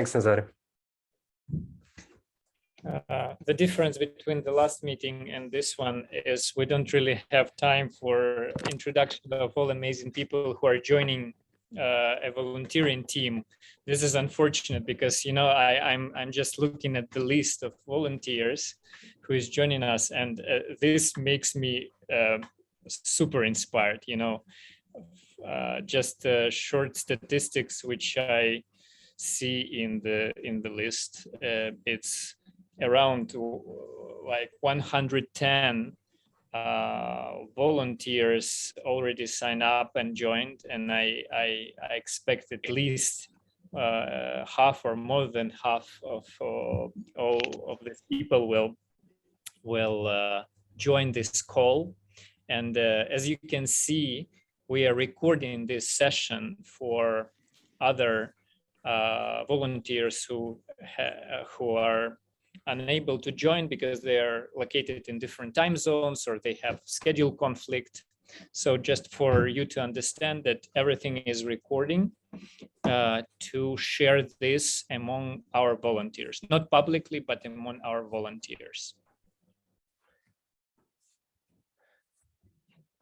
Thanks, Nazari. The difference between the last meeting and this one is we don't really have time for introduction of all amazing people who are joining a volunteering team. This is unfortunate because, you know, I'm just looking at the list of volunteers who is joining us, and this makes me super inspired, you know. Just short statistics which I see in the list. It's around like 110 volunteers already signed up and joined, and I expect at least half or more than half of all of these people will join this call. And as you can see, we are recording this session for other volunteers who are unable to join because they are located in different time zones or they have schedule conflict. So just for you to understand that everything is recording to share this among our volunteers, not publicly, but among our volunteers.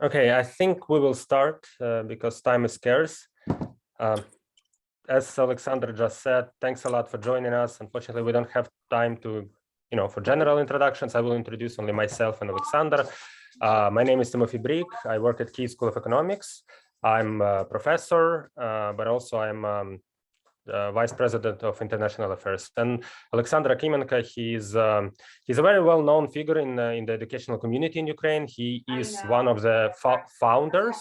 Okay, I think we will start because time is scarce. As Alexander just said, thanks a lot for joining us. Unfortunately, we don't have time to, for general introductions. I will introduce only myself and Alexander. My name is Timothy Brik. I work at Kyiv School of Economics. I'm a professor, but also I'm Vice President of International Affairs. And Alexander Akimenko, he's a very well-known figure in the educational community in Ukraine. He is one of the founders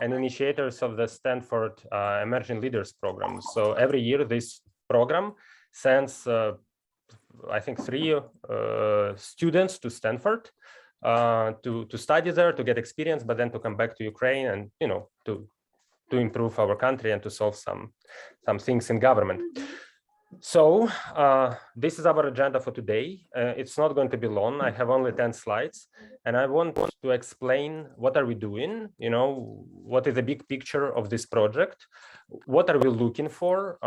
and initiators of the Stanford Emerging Leaders program. So every year this program sends, I think, 3 students to Stanford to study there, to get experience, but then to come back to Ukraine and, to improve our country and to solve some things in government. So this is our agenda for today. It's not going to be long. I have only 10 slides, and I want to explain what are we doing, what is the big picture of this project, what are we looking for.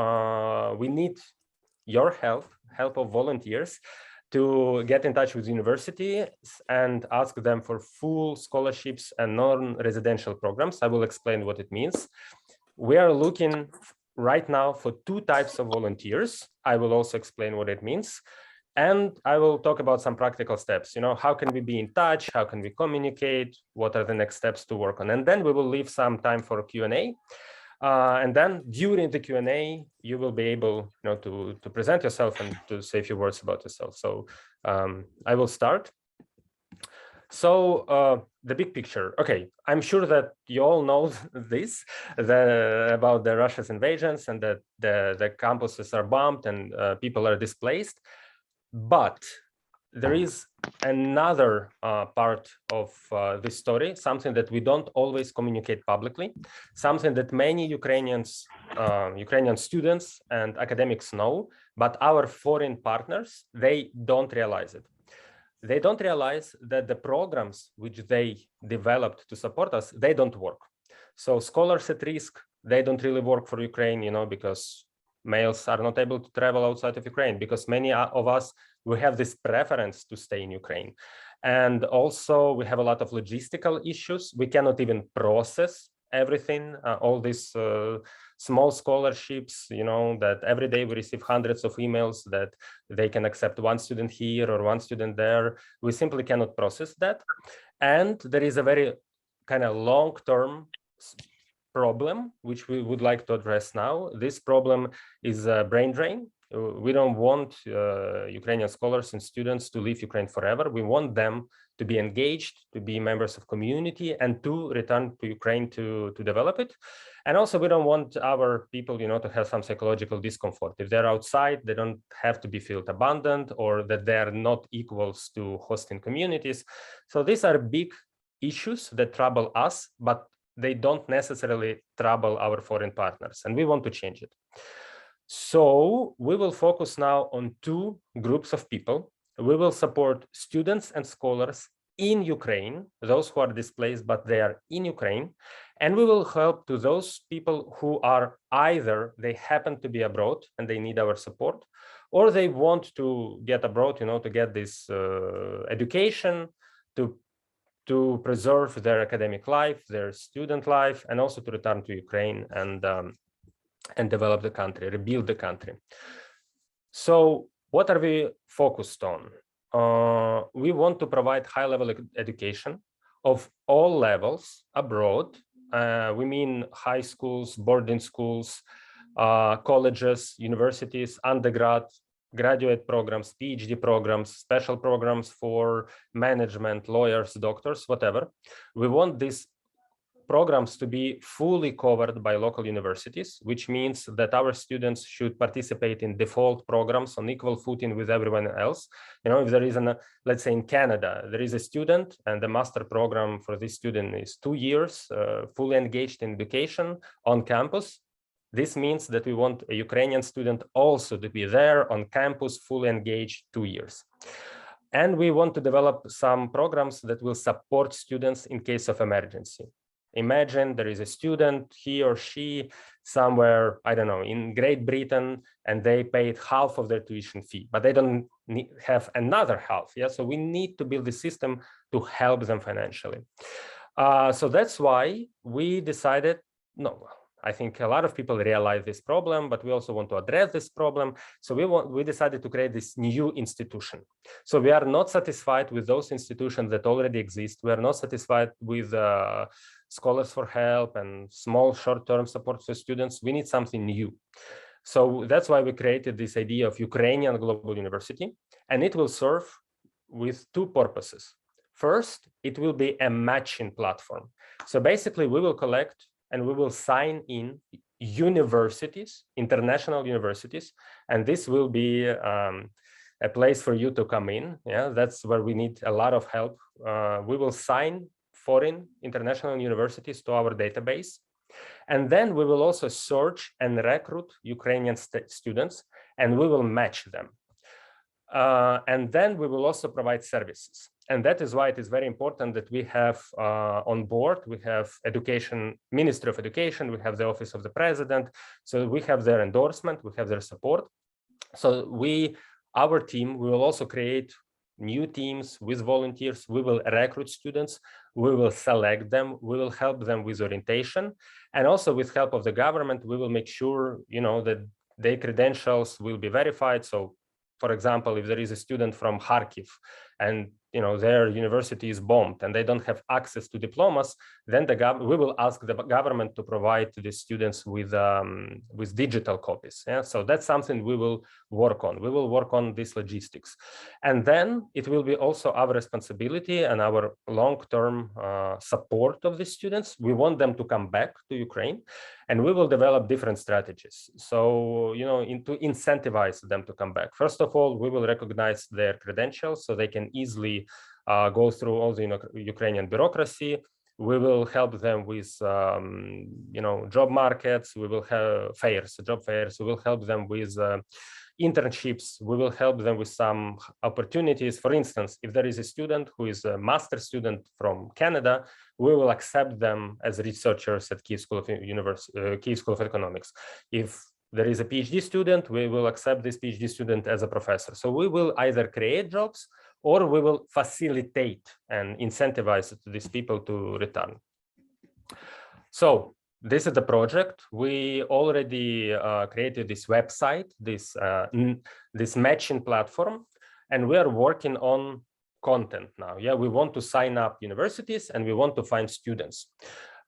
We need your help of volunteers to get in touch with universities and ask them for full scholarships and non-residential programs. I will explain what it means. We are looking right now for 2 types of volunteers. I will also explain what it means. And I will talk about some practical steps. How can we be in touch? How can we communicate? What are the next steps to work on? And then we will leave some time for Q&A. And then during the Q&A, you will be able to present yourself and to say a few words about yourself. So I will start. So the big picture. Okay, I'm sure that you all know this, about the Russia's invasions and that the campuses are bombed and people are displaced. But there is another part of this story, something that we don't always communicate publicly, something that many Ukrainian students and academics know, but our foreign partners, they don't realize it. They don't realize that the programs which they developed to support us, they don't work. So scholars at risk, they don't really work for Ukraine, because males are not able to travel outside of Ukraine, because many of us, we have this preference to stay in Ukraine. And also we have a lot of logistical issues. We cannot even process everything, all these small scholarships, that every day we receive hundreds of emails that they can accept 1 student here or 1 student there. We simply cannot process that. And there is a very kind of long-term problem, which we would like to address now. This problem is brain drain. We don't want Ukrainian scholars and students to leave Ukraine forever. We want them to be engaged, to be members of community, and to return to Ukraine to develop it. And also, we don't want our people, to have some psychological discomfort. If they're outside, they don't have to be felt abandoned or that they are not equals to hosting communities. So these are big issues that trouble us, but they don't necessarily trouble our foreign partners, and we want to change it. So we will focus now on 2 groups of people. We will support students and scholars in Ukraine, those who are displaced, but they are in Ukraine. And we will help to those people who are either they happen to be abroad and they need our support, or they want to get abroad, to get this education, to preserve their academic life, their student life, and also to return to Ukraine and develop the country, rebuild the country. So what are we focused on? We want to provide high-level education of all levels abroad. We mean high schools, boarding schools, colleges, universities, undergrad, graduate programs, PhD programs, special programs for management, lawyers, doctors, whatever. We want these programs to be fully covered by local universities, which means that our students should participate in default programs on equal footing with everyone else. If there is let's say in Canada, there is a student and the master program for this student is 2 years, fully engaged in education on campus. This means that we want a Ukrainian student also to be there on campus, fully engaged 2 years. And we want to develop some programs that will support students in case of emergency. Imagine there is a student, he or she, somewhere, I don't know, in Great Britain, and they paid half of their tuition fee, but they don't have another half. Yeah, so we need to build a system to help them financially. So that's why we decided, no, I think a lot of people realize this problem, but we also want to address this problem. So we decided to create this new institution. So we are not satisfied with those institutions that already exist. We are not satisfied with Scholars for Help and small short-term support for students. We need something new. So that's why we created this idea of Ukrainian Global University, and it will serve with 2 purposes. First, it will be a matching platform. So basically, we will collect and we will sign in universities, international universities, and this will be a place for you to come in. Yeah, that's where we need a lot of help. We will sign foreign international universities to our database, and then we will also search and recruit Ukrainian students, and we will match them. And then we will also provide services. And that is why it is very important that we have on board, we have Ministry of Education, we have the Office of the President. So we have their endorsement, we have their support. So our team, we will also create new teams with volunteers. We will recruit students, we will select them, we will help them with orientation. And also with help of the government, we will make sure, that their credentials will be verified. So for example, if there is a student from Kharkiv and their university is bombed and they don't have access to diplomas, then we will ask the government to provide the students with digital copies. Yeah? So that's something we will work on. We will work on this logistics. And then it will be also our responsibility and our long-term support of the students. We want them to come back to Ukraine, and we will develop different strategies. So, to incentivize them to come back. First of all, we will recognize their credentials so they can easily go through all the Ukrainian bureaucracy. We will help them with, job markets. We will have job fairs. We will help them with internships. We will help them with some opportunities. For instance, if there is a student who is a master student from Canada, we will accept them as researchers at Kyiv School of Economics. If there is a PhD student, we will accept this PhD student as a professor. So we will either create jobs or we will facilitate and incentivize these people to return. So this is the project. We already created this website, this matching platform, and we are working on content now. Yeah, we want to sign up universities and we want to find students.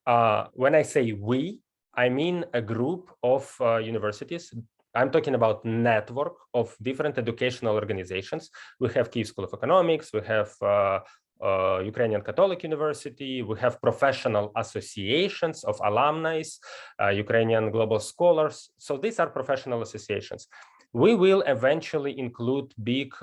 When I say we, I mean a group of universities. I'm talking about network of different educational organizations. We have Kyiv School of Economics, we have Ukrainian Catholic University, we have professional associations of alumni, Ukrainian Global Scholars. So these are professional associations. We will eventually include big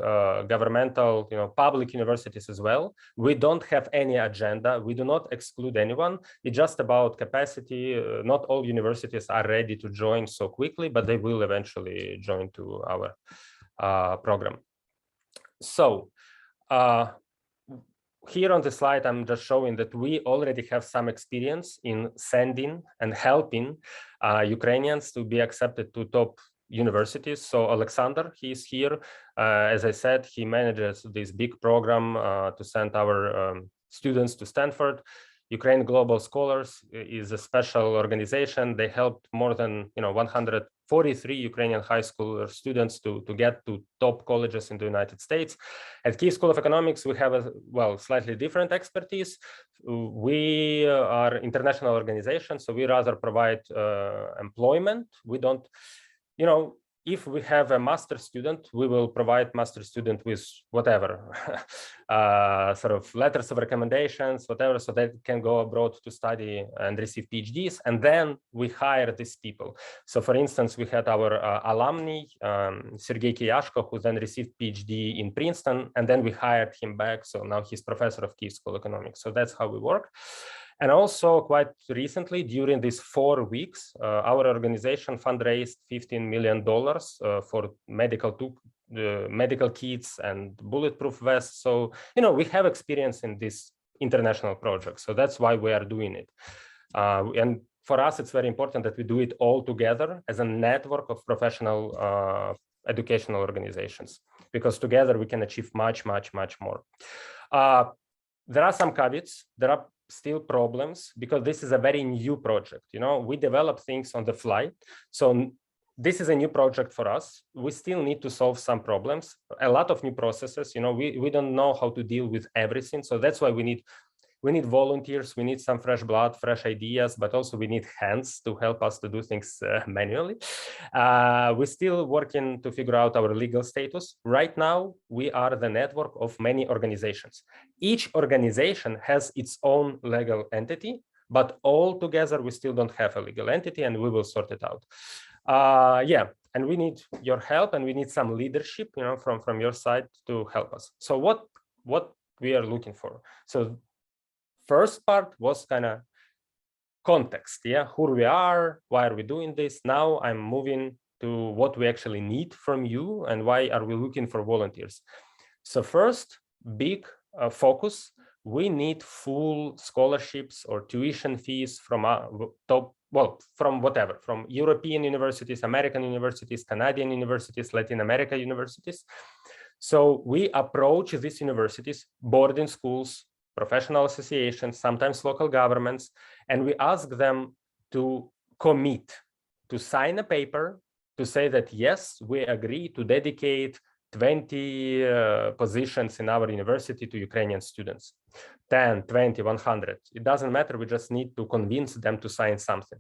governmental, public universities as well. We don't have any agenda. We do not exclude anyone. It's just about capacity. Not all universities are ready to join so quickly, but they will eventually join to our program. So here on the slide, I'm just showing that we already have some experience in sending and helping Ukrainians to be accepted to top universities. So Alexander, he's here. As I said, he manages this big program to send our students to Stanford. Ukraine Global Scholars is a special organization. They helped more than 143 Ukrainian high school students to get to top colleges in the United States. At Kyiv School of Economics, we have a slightly different expertise. We are international organization, so we rather provide employment. We don't, if we have a master student, we will provide master student with whatever, sort of letters of recommendations, whatever, so they can go abroad to study and receive PhDs. And then we hire these people. So for instance, we had our alumni, Sergei Kiyashko, who then received PhD in Princeton, and then we hired him back. So now he's professor of Kyiv School of Economics. So that's how we work. And also quite recently, during these 4 weeks, our organization fundraised $15 million for medical kits and bulletproof vests. So, we have experience in this international project. So that's why we are doing it. And for us, it's very important that we do it all together as a network of professional educational organizations, because together we can achieve much, much, much more. There are some caveats. There are still problems because this is a very new project. We develop things on the fly. So this is a new project for us. We still need to solve some problems, a lot of new processes. We don't know how to deal with everything. So that's why we need volunteers, we need some fresh blood, fresh ideas, but also we need hands to help us to do things manually. We're still working to figure out our legal status. Right now, we are the network of many organizations. Each organization has its own legal entity, but all together, we still don't have a legal entity, and we will sort it out. And we need your help, and we need some leadership, from your side to help us. So what we are looking for? So first part was kind of context, who we are, why are we doing this? Now I'm moving to what we actually need from you and why are we looking for volunteers. So first, big focus, we need full scholarships or tuition fees from from European universities, American universities, Canadian universities, Latin America universities. So we approach these universities, boarding schools, professional associations, sometimes local governments, and we ask them to commit, to sign a paper to say that, yes, we agree to dedicate 20 positions in our university to Ukrainian students, 10, 20, 100. It doesn't matter. We just need to convince them to sign something.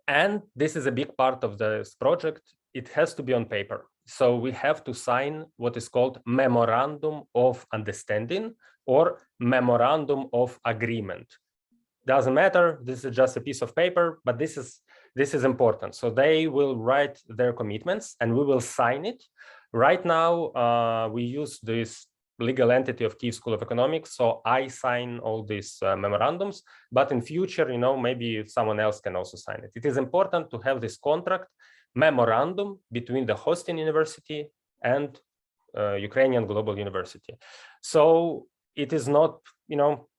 And this is a big part of this project. It has to be on paper. So we have to sign what is called Memorandum of Understanding or Memorandum of Agreement. Doesn't matter. This is just a piece of paper, but this is important. So they will write their commitments and we will sign it. Right now, we use this legal entity of Kyiv School of Economics. So I sign all these memorandums, but in future, maybe someone else can also sign it. It is important to have this contract memorandum between the hosting university and Ukrainian Global University. So it is not,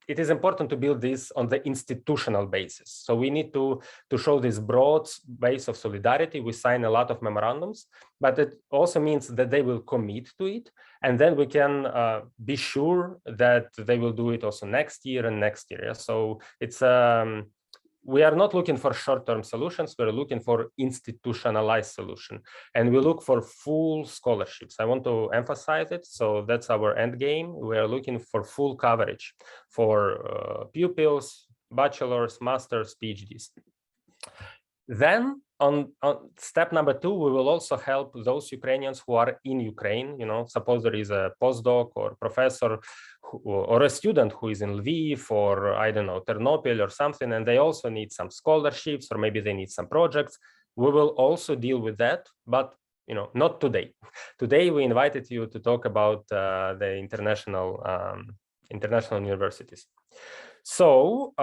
it is important to build this on the institutional basis. So we need to show this broad base of solidarity. We sign a lot of memorandums, but it also means that they will commit to it. And then we can be sure that they will do it also next year and next year. So it's we are not looking for short-term solutions. We're looking for institutionalized solution, and we look for full scholarships. I want to emphasize it. So that's our end game. We are looking for full coverage for pupils, bachelors, masters, PhDs. Then on step number 2, we will also help those Ukrainians who are in Ukraine. Suppose there is a postdoc or professor or a student who is in Lviv or, I don't know, Ternopil or something, and they also need some scholarships or maybe they need some projects. We will also deal with that, but not today. Today, we invited you to talk about the international universities. So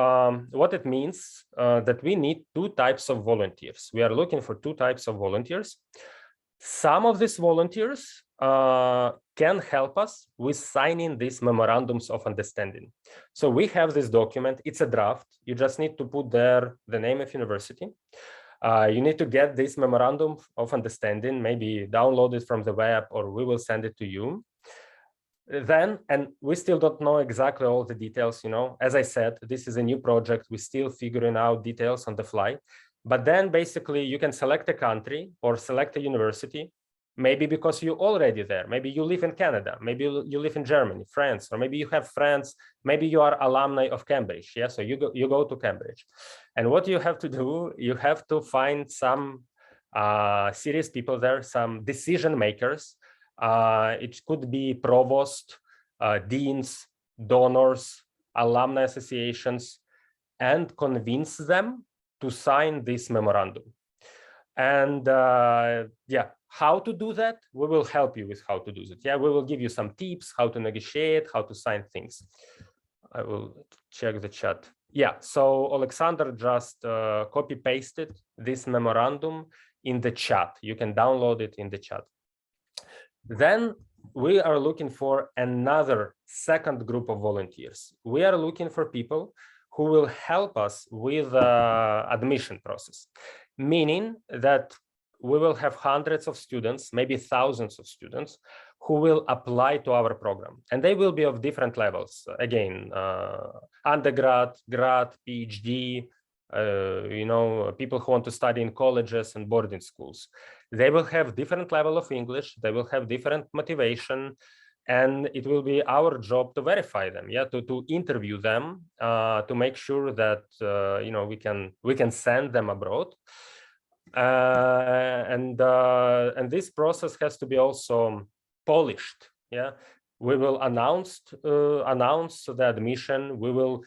what it means that we need 2 types of volunteers. We are looking for 2 types of volunteers. Some of these volunteers can help us with signing these memorandums of understanding. So we have this document, it's a draft. You just need to put there the name of university. You need to get this memorandum of understanding, maybe download it from the web, or we will send it to you. Then, and we still don't know exactly all the details, you know, as I said, this is a new project. We're still figuring out details on the fly. But then basically you can select a country or select a university, maybe because you're already there. Maybe you live in Canada, maybe you live in Germany, France, or maybe you have friends, maybe you are alumni of Cambridge. Yeah, so you go to Cambridge. And what you have to do, you have to find some serious people there, some decision makers. It could be provost, deans, donors, alumni associations, and convince them to sign this memorandum. And yeah, how to do that? We will help you with how to do that. Yeah, we will give you some tips, how to negotiate, how to sign things. I will check the chat. Yeah, so Alexander just copy pasted this memorandum in the chat. You can download it in the chat. Then we are looking for another second group of volunteers. We are looking for people who will help us with the admission process, meaning that we will have hundreds of students, maybe thousands of students, who will apply to our program. And they will be of different levels. Again, undergrad, grad, PhD, you know, people who want to study in colleges and boarding schools. They will have different level of English. They will have different motivation, and it will be our job to verify them. Yeah, to interview them, to make sure that you know, we can send them abroad. And this process has to be also polished. Yeah, we will announce the admission. We will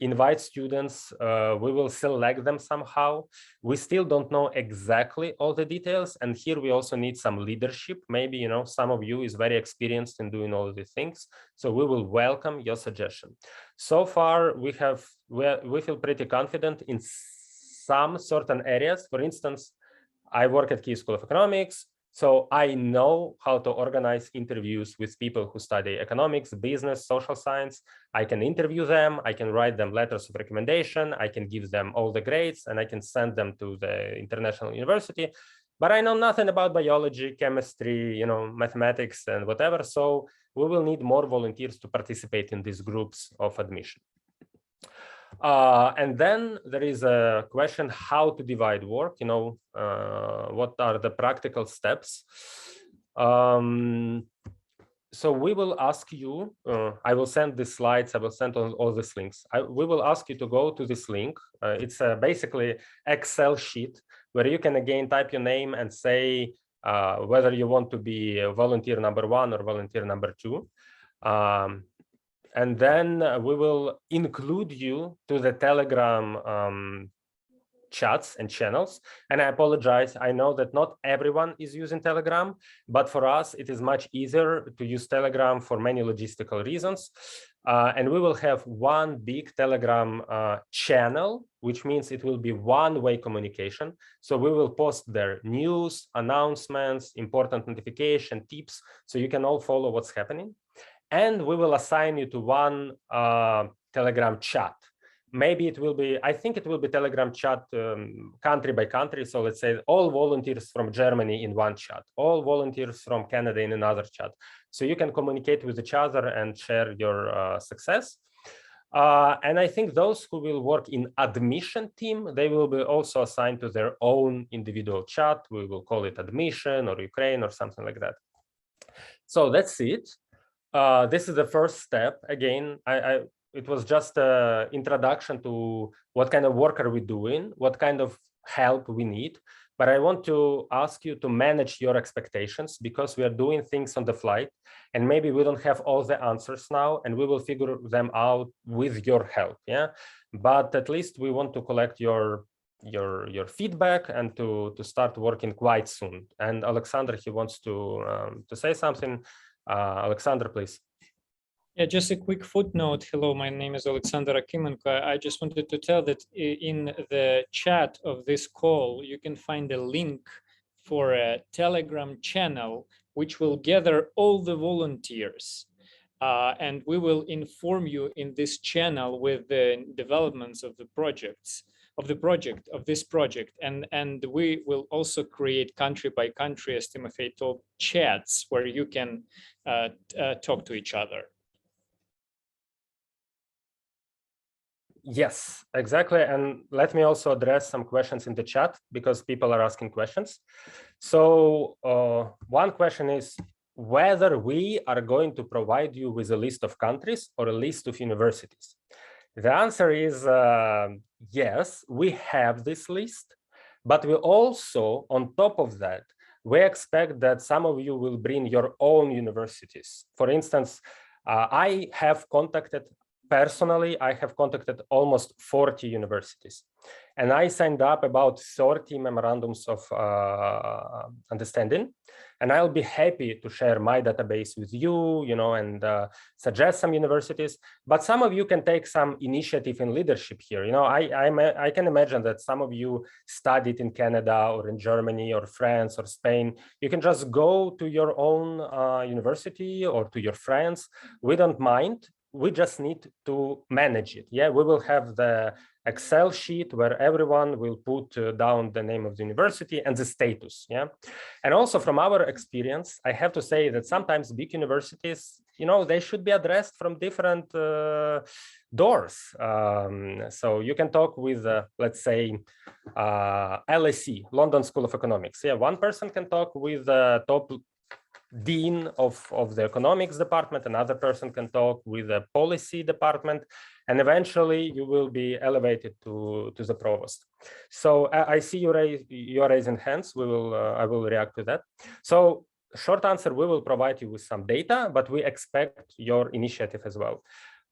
invite students, we will select them somehow. We still don't know exactly all the details, and here we also need some leadership. Maybe, you know, some of you is very experienced in doing all of these things, so we will welcome your suggestion. So far we feel pretty confident in some certain areas. For instance, I work at Kyiv School of Economics, so I know how to organize interviews with people who study economics, business, social science. I can interview them, I can write them letters of recommendation, I can give them all the grades, and I can send them to the international university. But I know nothing about biology, chemistry, you know, mathematics and whatever. So we will need more volunteers to participate in these groups of admission. And then there is a question how to divide work, you know, what are the practical steps. So we will ask you, I will send the slides, I will send all these links. We will ask you to go to this link. It's basically Excel sheet where you can again type your name and say whether you want to be volunteer number 1 or volunteer number 2. And then we will include you to the Telegram chats and channels. And I apologize, I know that not everyone is using Telegram, but for us, it is much easier to use Telegram for many logistical reasons. And we will have one big Telegram channel, which means it will be one-way communication. So we will post there news, announcements, important notification, tips, so you can all follow what's happening. And we will assign you to one Telegram chat. Maybe it will be, I think it will be Telegram chat country by country. So let's say all volunteers from Germany in one chat, all volunteers from Canada in another chat. So you can communicate with each other and share your success. And I think those who will work in admission team, they will be also assigned to their own individual chat. We will call it admission or Ukraine or something like that. So that's it. This is the first step. Again, it was just an introduction to what kind of work are we doing, what kind of help we need. But I want to ask you to manage your expectations because we are doing things on the fly and maybe we don't have all the answers now and we will figure them out with your help. Yeah, but at least we want to collect your feedback and to start working quite soon. And Alexander, he wants to say something. Alexander, please. Yeah, just a quick footnote. Hello, my name is Alexander Akimenko. I just wanted to tell that in the chat of this call, you can find a link for a Telegram channel, which will gather all the volunteers. And we will inform you in this channel with the developments of the projects, of this project. And we will also create country by country, as Timofey told, chats where you can talk to each other. Yes, exactly. And let me also address some questions in the chat because people are asking questions. So one question is whether we are going to provide you with a list of countries or a list of universities. The answer is yes, we have this list, but we also, on top of that, we expect that some of you will bring your own universities. For instance, I have contacted personally, I have contacted almost 40 universities, and I signed up about 30 memorandums of understanding. And I'll be happy to share my database with you, and suggest some universities. But some of you can take some initiative and leadership here. I can imagine that some of you studied in Canada or in Germany or France or Spain. You can just go to your own university or to your friends. We don't mind. We just need to manage it. Yeah, we will have the Excel sheet where everyone will put down the name of the university and the status. Yeah, and also from our experience, I have to say that sometimes big universities, they should be addressed from different doors. So you can talk with, let's say, LSE, London School of Economics. Yeah, one person can talk with the top dean of the economics department, another person can talk with the policy department, and eventually you will be elevated to the provost. So I see you're raising hands. I will react to that. So short answer, we will provide you with some data, but we expect your initiative as well.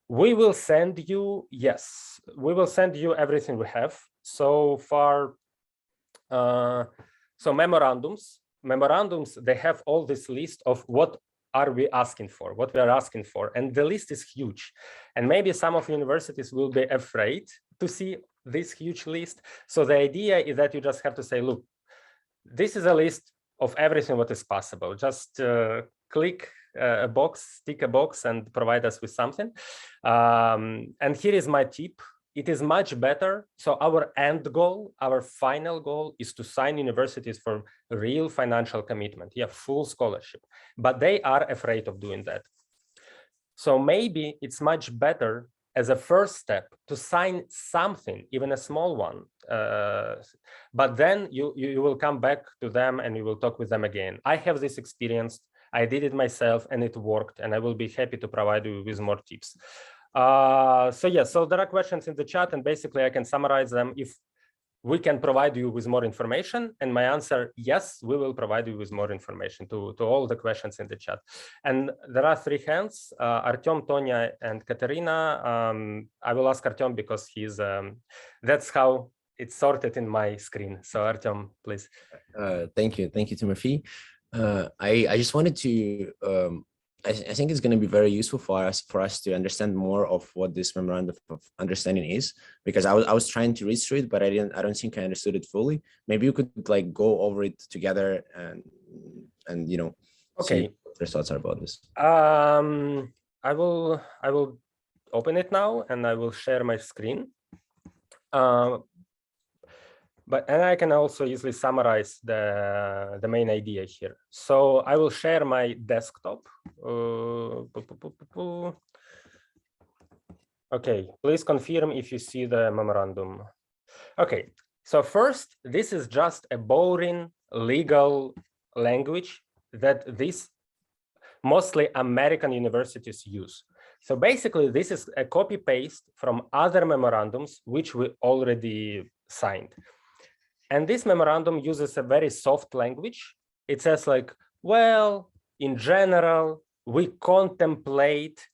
We will send you, yes, we will send you everything we have so far. So memorandums, they have all this list of what are we asking for, what we are asking for. And the list is huge. And maybe some of universities will be afraid to see this huge list. So the idea is that you just have to say, look, this is a list of everything what is possible. Just click a box, tick a box, and provide us with something. And here is my tip. It is much better. So our end goal, our final goal is to sign universities for real financial commitment, full scholarship, but they are afraid of doing that. So maybe it's much better as a first step to sign something, even a small one. But then you will come back to them and you will talk with them again. I have this experience. I did it myself and it worked, and I will be happy to provide you with more tips. So there are questions in the chat, and basically I can summarize them. If we can provide you with more information, and my answer, yes, we will provide you with more information to all the questions in the chat. And there are 3 hands, Artem, Tonya, and Katerina. I will ask Artem because he's, that's how it's sorted in my screen. So Artem, please. Thank you, Timothy. I just wanted to, I think it's going to be very useful for us to understand more of what this memorandum of understanding is, because I was trying to read through it, but I don't think I understood it fully. Maybe you could like go over it together and okay, see what your thoughts are about this. I will open it now and I will share my screen. And I can also easily summarize the main idea here. So I will share my desktop. Okay, please confirm if you see the memorandum. Okay, so first, this is just a boring legal language that these mostly American universities use. So basically, this is a copy paste from other memorandums which we already signed. And this memorandum uses a very soft language. It says like, well, in general, we contemplate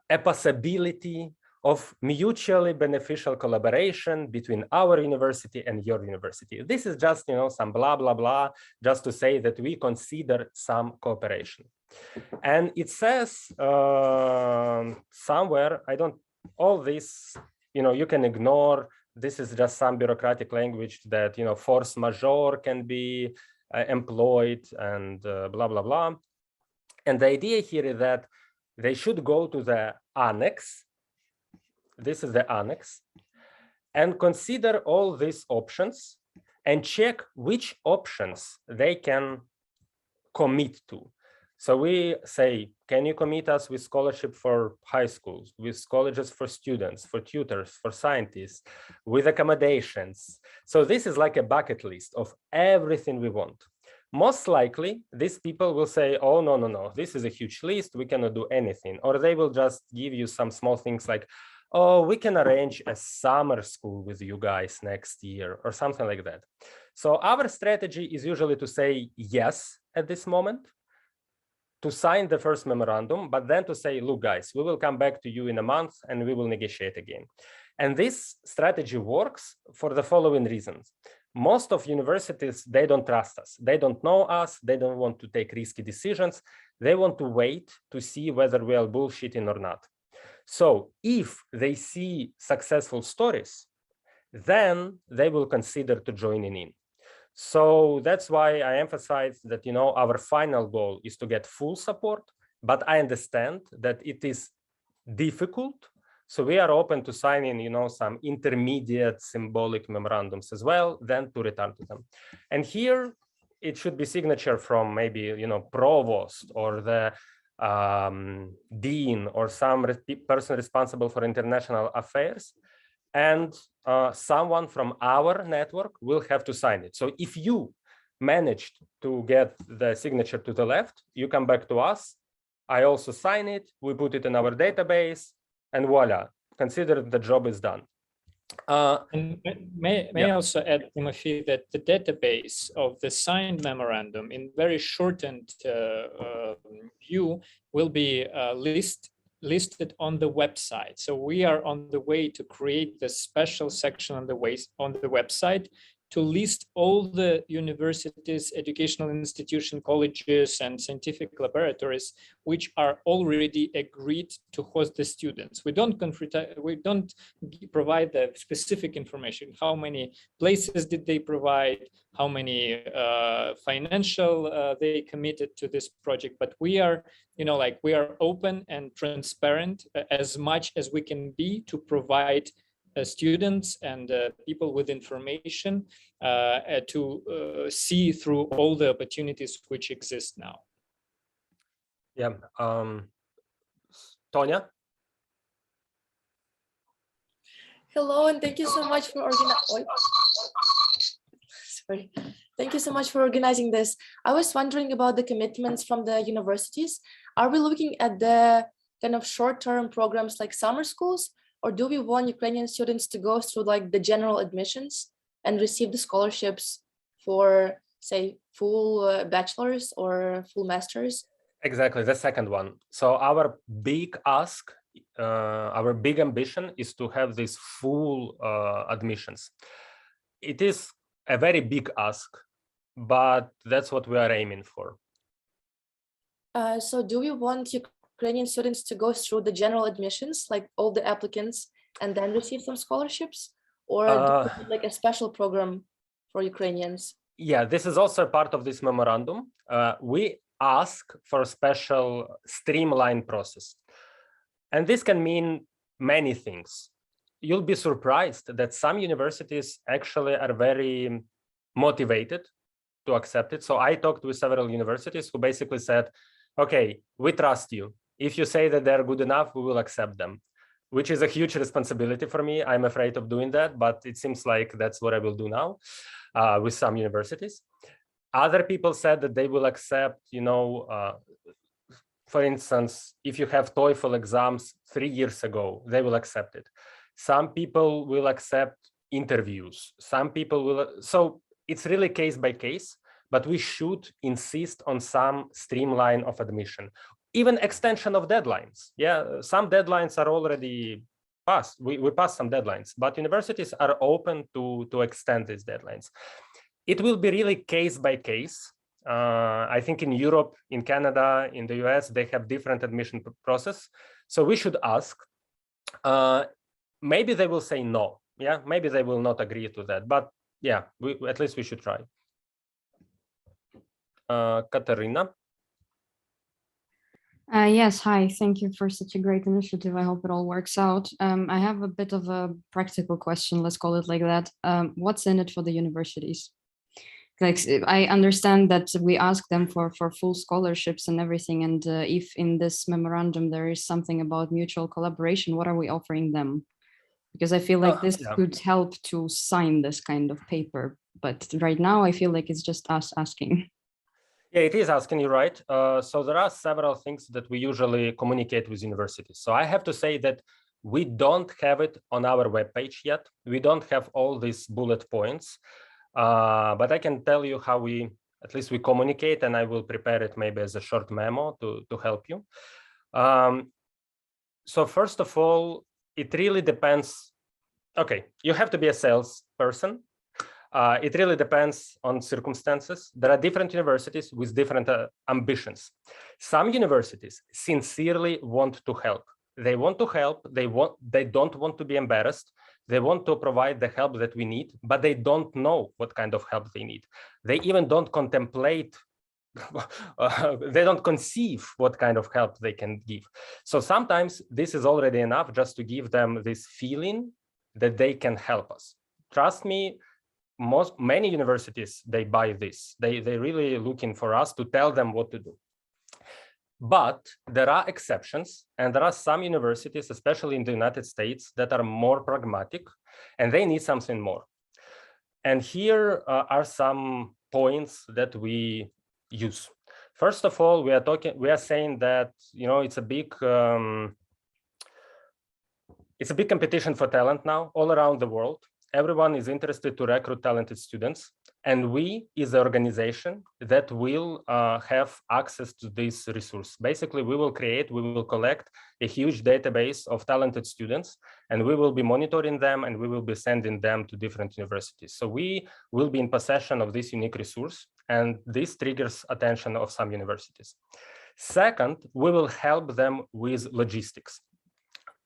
a possibility of mutually beneficial collaboration between our university and your university. This is just, some blah, blah, blah, just to say that we consider some cooperation. And it says somewhere, all this, you can ignore. This is just some bureaucratic language that, force majeure can be employed, and blah, blah, blah. And the idea here is that they should go to the annex. This is the annex, and consider all these options and check which options they can commit to. So we say, can you commit us with scholarship for high schools, with colleges for students, for tutors, for scientists, with accommodations? So this is like a bucket list of everything we want. Most likely, these people will say, oh, no, no, no, this is a huge list, we cannot do anything. Or they will just give you some small things like, oh, we can arrange a summer school with you guys next year, or something like that. So our strategy is usually to say yes at this moment, to sign the first memorandum, but then to say, look, guys, we will come back to you in a month and we will negotiate again. And this strategy works for the following reasons. Most of universities, they don't trust us. They don't know us. They don't want to take risky decisions. They want to wait to see whether we are bullshitting or not. So if they see successful stories, then they will consider to joining in. So that's why I emphasize that, you know, our final goal is to get full support, but I understand that it is difficult. So we are open to signing, you know, some intermediate symbolic memorandums as well, then to return to them. And here it should be signature from maybe, you know, provost or the dean or some person responsible for international affairs. And someone from our network will have to sign it. So if you managed to get the signature to the left, you come back to us. I also sign it. We put it in our database, and voila, consider the job is done. And may I also add, Timothy, that the database of the signed memorandum in very shortened view will be listed on the website. So we are on the way to create the special section on the website to list all the universities, educational institutions, colleges, and scientific laboratories which are already agreed to host the students. We don't provide the specific information. How many places did they provide? How many financial they committed to this project? But we are, you know, like we are open and transparent as much as we can be to provide students and people with information to see through all the opportunities which exist now. Yeah, Tonya? Hello, and thank you so much for organizing. Sorry. Thank you so much for organizing this. I was wondering about the commitments from the universities. Are we looking at the kind of short-term programs like summer schools, or do we want Ukrainian students to go through like the general admissions and receive the scholarships for, say, full bachelor's or full master's? Exactly, the second one. So our big ask, our big ambition is to have these full admissions. It is a very big ask, but that's what we are aiming for. So do we want Ukrainian students to go through the general admissions, like all the applicants, and then receive some scholarships? Or do we need like a special program for Ukrainians? Yeah, this is also part of this memorandum. We ask for a special streamlined process. And this can mean many things. You'll be surprised that some universities actually are very motivated to accept it. So I talked with several universities who basically said, okay, we trust you. If you say that they're good enough, we will accept them, which is a huge responsibility for me. I'm afraid of doing that, but it seems like that's what I will do now with some universities. Other people said that they will accept, you know, for instance, if you have TOEFL exams 3 years ago, they will accept it. Some people will accept interviews. Some people will. So it's really case by case, but we should insist on some streamline of admission, even extension of deadlines. Yeah, some deadlines are already passed. We passed some deadlines, but universities are open to extend these deadlines. It will be really case by case. I think in Europe, in Canada, in the US, they have different admission process. So we should ask. Maybe they will say no. Yeah, maybe they will not agree to that. But yeah, at least we should try. Katerina. Yes, hi. Thank you for such a great initiative. I hope it all works out. I have a bit of a practical question, let's call it like that. What's in it for the universities? Like, I understand that we ask them for full scholarships and everything. And if in this memorandum there is something about mutual collaboration, what are we offering them? Because I feel like this could help to sign this kind of paper. But right now I feel like it's just us asking. Yeah, it is asking, you right. So there are several things that we usually communicate with universities. So I have to say that we don't have it on our webpage yet. We don't have all these bullet points, but I can tell you how at least we communicate, and I will prepare it maybe as a short memo to help you. So first of all, it really depends. Okay, you have to be a salesperson. It really depends on circumstances. There are different universities with different ambitions. Some universities sincerely want to help. They want to help. They don't want to be embarrassed. They want to provide the help that we need, but they don't know what kind of help they need. They even don't contemplate. They don't conceive what kind of help they can give. So sometimes this is already enough just to give them this feeling that they can help us. Trust me, many universities, they buy this. They really looking for us to tell them what to do. But there are exceptions, and there are some universities, especially in the United States, that are more pragmatic, and they need something more. And here are some points that we use. First of all, we are saying that it's a big competition for talent now all around the world. Everyone is interested to recruit talented students, and we is an organization that will have access to this resource. Basically, we will collect a huge database of talented students, and we will be monitoring them, and we will be sending them to different universities. So we will be in possession of this unique resource, and this triggers attention of some universities. Second, we will help them with logistics.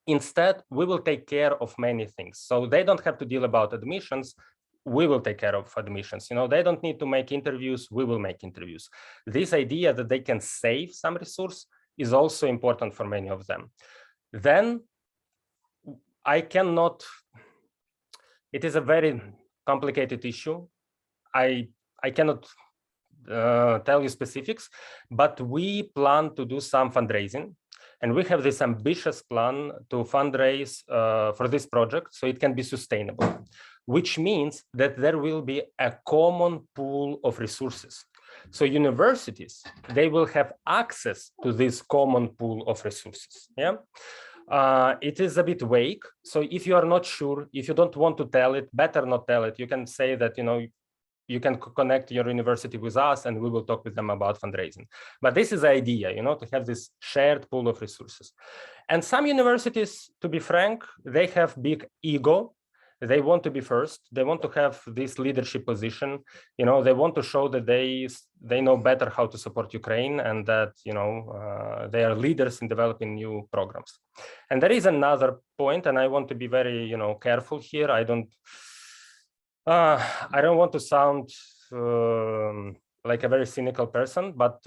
Instead, we will take care of many things. So they don't have to deal about admissions. We will take care of admissions. They don't need to make interviews. We will make interviews. This idea that they can save some resource is also important for many of them. Then it is a very complicated issue. I cannot tell you specifics, but we plan to do some fundraising. And we have this ambitious plan to fundraise for this project so it can be sustainable, which means that there will be a common pool of resources. So universities, they will have access to this common pool of resources. Yeah. It is a bit vague. So if you are not sure, if you don't want to tell it, better not tell it. You can say that, you can connect your university with us and we will talk with them about fundraising. But this is the idea, to have this shared pool of resources. And some universities, to be frank, they have big ego. They want to be first. They want to have this leadership position. They want to show that they know better how to support Ukraine and that, they are leaders in developing new programs. And there is another point, and I want to be very, careful here. I don't want to sound like a very cynical person, but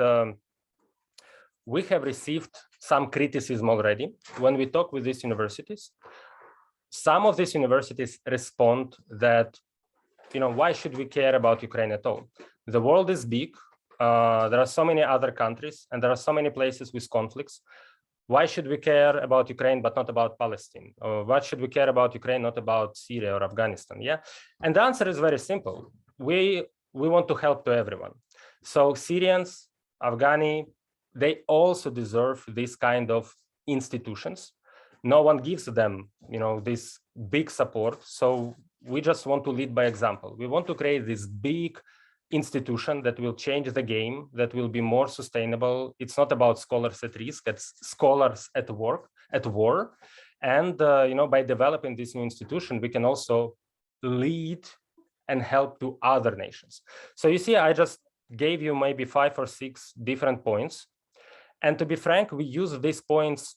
we have received some criticism already when we talk with these universities. Some of these universities respond that, why should we care about Ukraine at all? The world is big. There are so many other countries, and there are so many places with conflicts. Why should we care about Ukraine, but not about Palestine? Or why should we care about Ukraine, not about Syria or Afghanistan? Yeah. And the answer is very simple. We want to help to everyone. So Syrians, Afghani, they also deserve this kind of institutions. No one gives them, this big support. So we just want to lead by example. We want to create this big institution that will change the game, that will be more sustainable. It's not about scholars at risk, it's scholars at war. And by developing this new institution, we can also lead and help to other nations. So you see, I just gave you maybe 5 or 6 different points. And to be frank, we use these points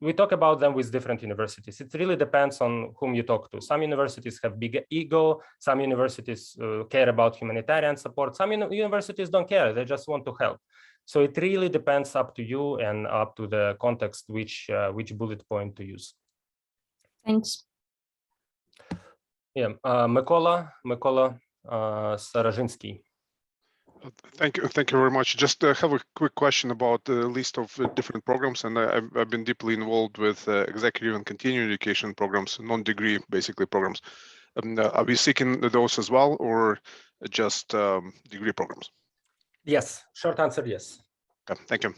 we talk about them with different universities. It really depends on whom you talk to. Some universities have big ego. Some universities care about humanitarian support. Some universities don't care. They just want to help. So it really depends up to you and up to the context which bullet point to use. Thanks. Yeah, Mykola Starozhinsky. Thank you very much. Just have a quick question about the list of different programs, and I've been deeply involved with executive and continuing education programs, non-degree basically programs. Are we seeking those as well, or just degree programs? Yes, short answer, yes. Okay, thank you.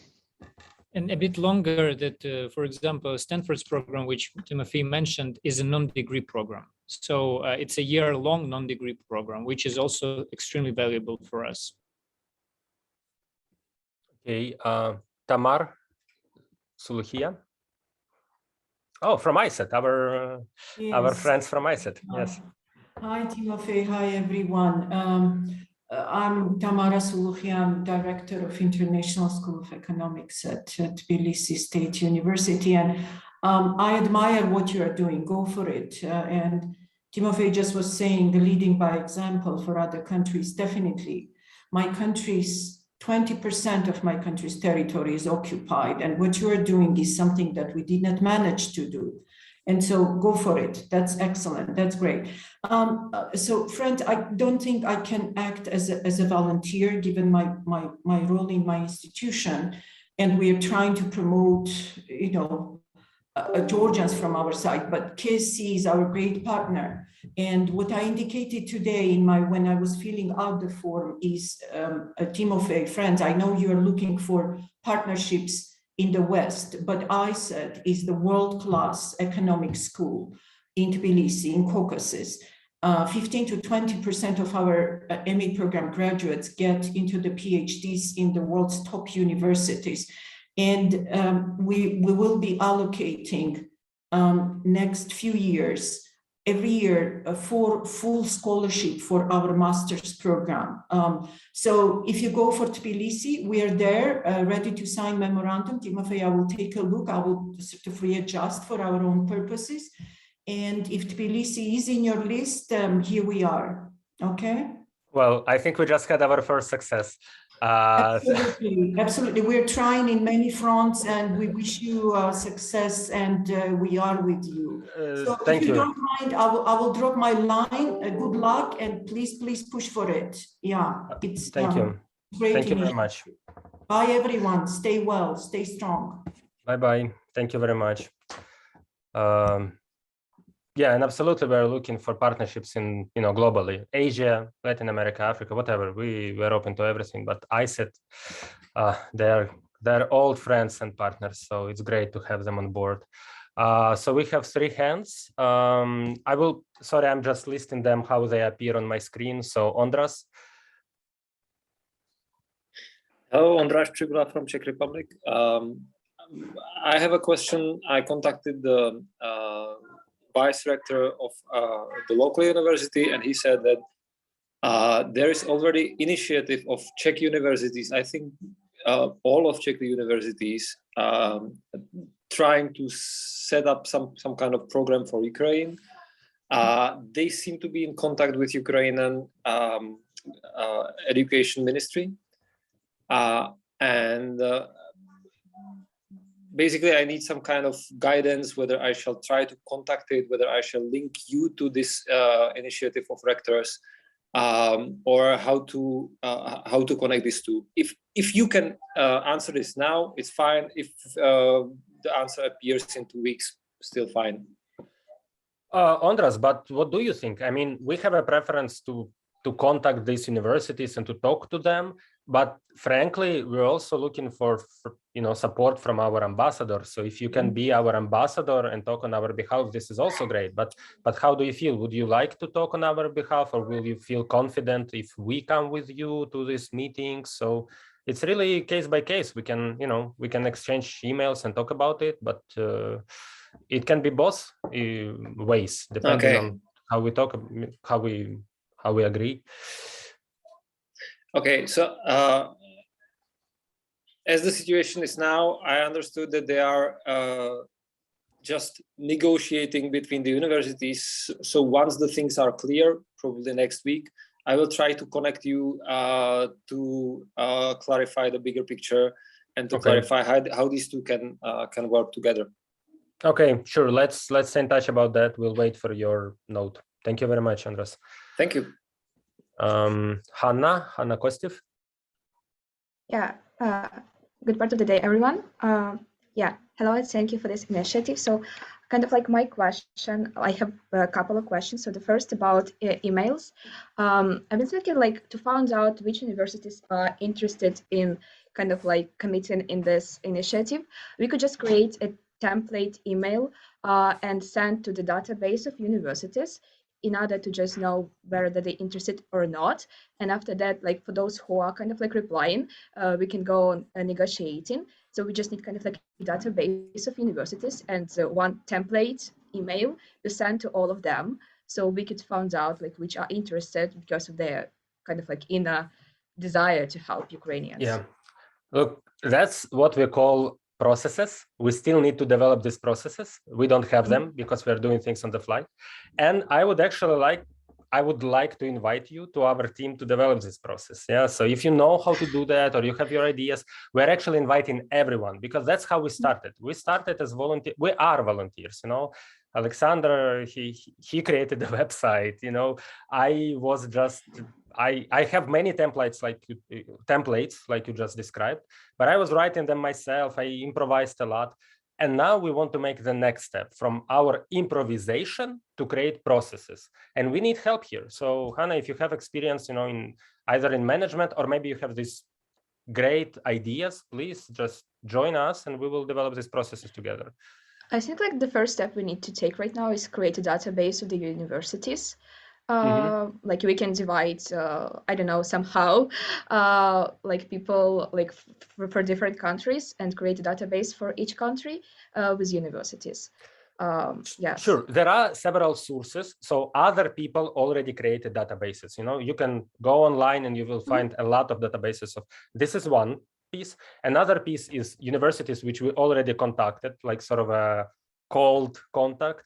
And a bit longer that, for example, Stanford's program, which Timothy mentioned, is a non-degree program. So it's a year-long non-degree program, which is also extremely valuable for us. Okay, Tamar Suluhia. Oh, from ISET, our friends from ISET, yes. Hi, Timofey. Hi, everyone. I'm Tamara Suluhian, Director of International School of Economics at Tbilisi State University. And I admire what you are doing. Go for it. And Timofey just was saying the leading by example for other countries. Definitely. My country's 20% of my country's territory is occupied. And what you are doing is something that we did not manage to do. And so go for it. That's excellent. That's great. So friend, I don't think I can act as a volunteer given my role in my institution. And we are trying to promote, Georgians from our side, but KC is our great partner. And what I indicated today when I was filling out the form is, Timofey, friends, I know you are looking for partnerships in the West, but ISET is the world-class economic school in Tbilisi, in Caucasus. 15 to 20% of our MA program graduates get into the PhDs in the world's top universities. And we will be allocating next few years, every year, for full scholarship for our master's program. So if you go for Tbilisi, we are there, ready to sign memorandum. Timofey, I will take a look. I will readjust for our own purposes. And if Tbilisi is in your list, here we are, okay? Well, I think we just had our first success. Absolutely. We're trying in many fronts, and we wish you success, and we are with you. So thank if you you. don't mind, I will drop my line. Good luck, and please push for it. Yeah, it's thank you. Great. Thank you very much. Bye, everyone. Stay well. Stay strong. Bye. Thank you very much. Yeah, and absolutely, we're looking for partnerships in, globally, Asia, Latin America, Africa, whatever. We're open to everything. But ISET, they're old friends and partners, so it's great to have them on board. So we have 3 hands. Sorry, I'm just listing them how they appear on my screen. So Ondras. Hello, Ondras Tribula from Czech Republic. I have a question. I contacted the vice rector of the local university, and he said that there is already initiative of Czech universities. I think all of Czech universities trying to set up some kind of program for Ukraine. They seem to be in contact with Ukrainian education ministry, and basically, I need some kind of guidance whether I shall try to contact it, whether I shall link you to this initiative of rectors, or how to connect these two. If you can answer this now, it's fine. If the answer appears in 2 weeks, still fine. Ondras, but what do you think? I mean, we have a preference to contact these universities and to talk to them. But frankly, we're also looking for support from our ambassador. So if you can be our ambassador and talk on our behalf, this is also great. But how do you feel? Would you like to talk on our behalf, or will you feel confident if we come with you to this meeting? So it's really case by case. We can exchange emails and talk about it, but it can be both ways depending on how we talk, how we agree. Okay, so as the situation is now, I understood that they are just negotiating between the universities. So once the things are clear, probably next week, I will try to connect you to clarify the bigger picture and to clarify how these two can work together. Okay, sure. Let's stay in touch about that. We'll wait for your note. Thank you very much, Andras. Thank you. Hanna Kostyev. Yeah, good part of the day, everyone. Yeah, hello, and thank you for this initiative. So kind of like my question, I have a couple of questions. So the first about emails. I've been thinking like to find out which universities are interested in kind of like committing in this initiative. We could just create a template email and send to the database of universities in order to just know whether they're interested or not. And after that, like for those who are kind of like replying, we can go on negotiating. So we just need kind of like a database of universities and one template email to send to all of them. So we could find out like which are interested because of their kind of like inner desire to help Ukrainians. Yeah, look, that's what we call processes. We still need to develop these processes. We don't have them because we're doing things on the fly. And I would like to invite you to our team to develop this process. Yeah. So if you know how to do that or you have your ideas, we're actually inviting everyone because that's how we started. We started as volunteers. We are volunteers, you know. Alexander, he created the website, you know. I was just I have many templates like you just described, but I was writing them myself. I improvised a lot. And now we want to make the next step from our improvisation to create processes. And we need help here. So Hanna, if you have experience, you know, in either in management or maybe you have these great ideas, please just join us and we will develop these processes together. I think like the first step we need to take right now is create a database of the universities. Like we can divide, I don't know, somehow, like people like for different countries and create a database for each country with universities. Yes. Sure, there are several sources. So other people already created databases. You know, you can go online and you will find a lot of databases. Of this is one piece. Another piece is universities which we already contacted, like sort of a cold contact.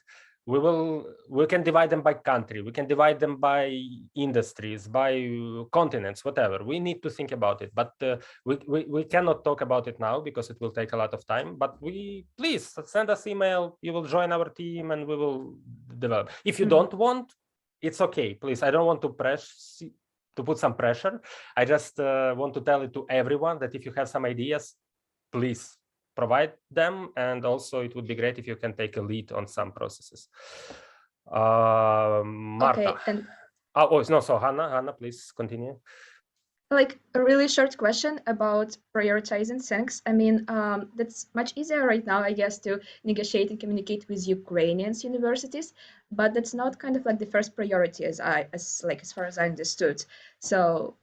We can divide them by country, we can divide them by industries, by continents, whatever. We need to think about it, but we cannot talk about it now because it will take a lot of time. But please send us email, you will join our team and we will develop. If you don't want, it's okay, please. I don't want to put some pressure. I just want to tell it to everyone that if you have some ideas, please provide them, and also it would be great if you can take a lead on some processes. Marta. Okay, So Hanna, please continue. Like a really short question about prioritizing things. I mean, that's much easier right now, I guess, to negotiate and communicate with Ukrainian universities, but that's not kind of like the first priority as far as I understood. So,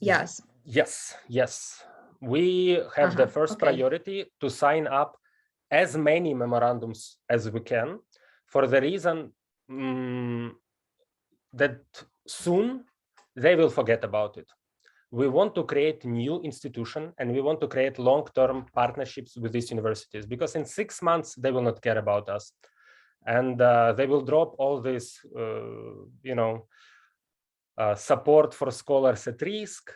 yes. Yes. We have the first priority to sign up as many memorandums as we can, for the reason that soon they will forget about it. We want to create new institution and we want to create long-term partnerships with these universities, because in 6 months they will not care about us, and they will drop all this, support for scholars at risk.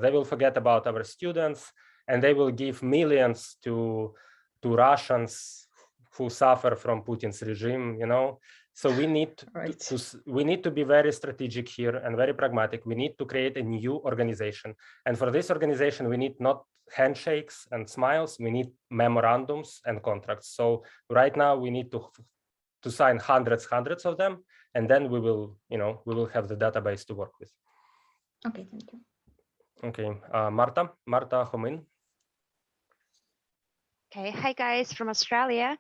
They will forget about our students, and they will give millions to Russians who suffer from Putin's regime. You know, so we need we need to be very strategic here and very pragmatic. We need to create a new organization, and for this organization, we need not handshakes and smiles. We need memorandums and contracts. So right now, we need to sign hundreds of them, and then we will have the database to work with. Okay, thank you. Okay, Marta Homin. Okay, hi guys from Australia.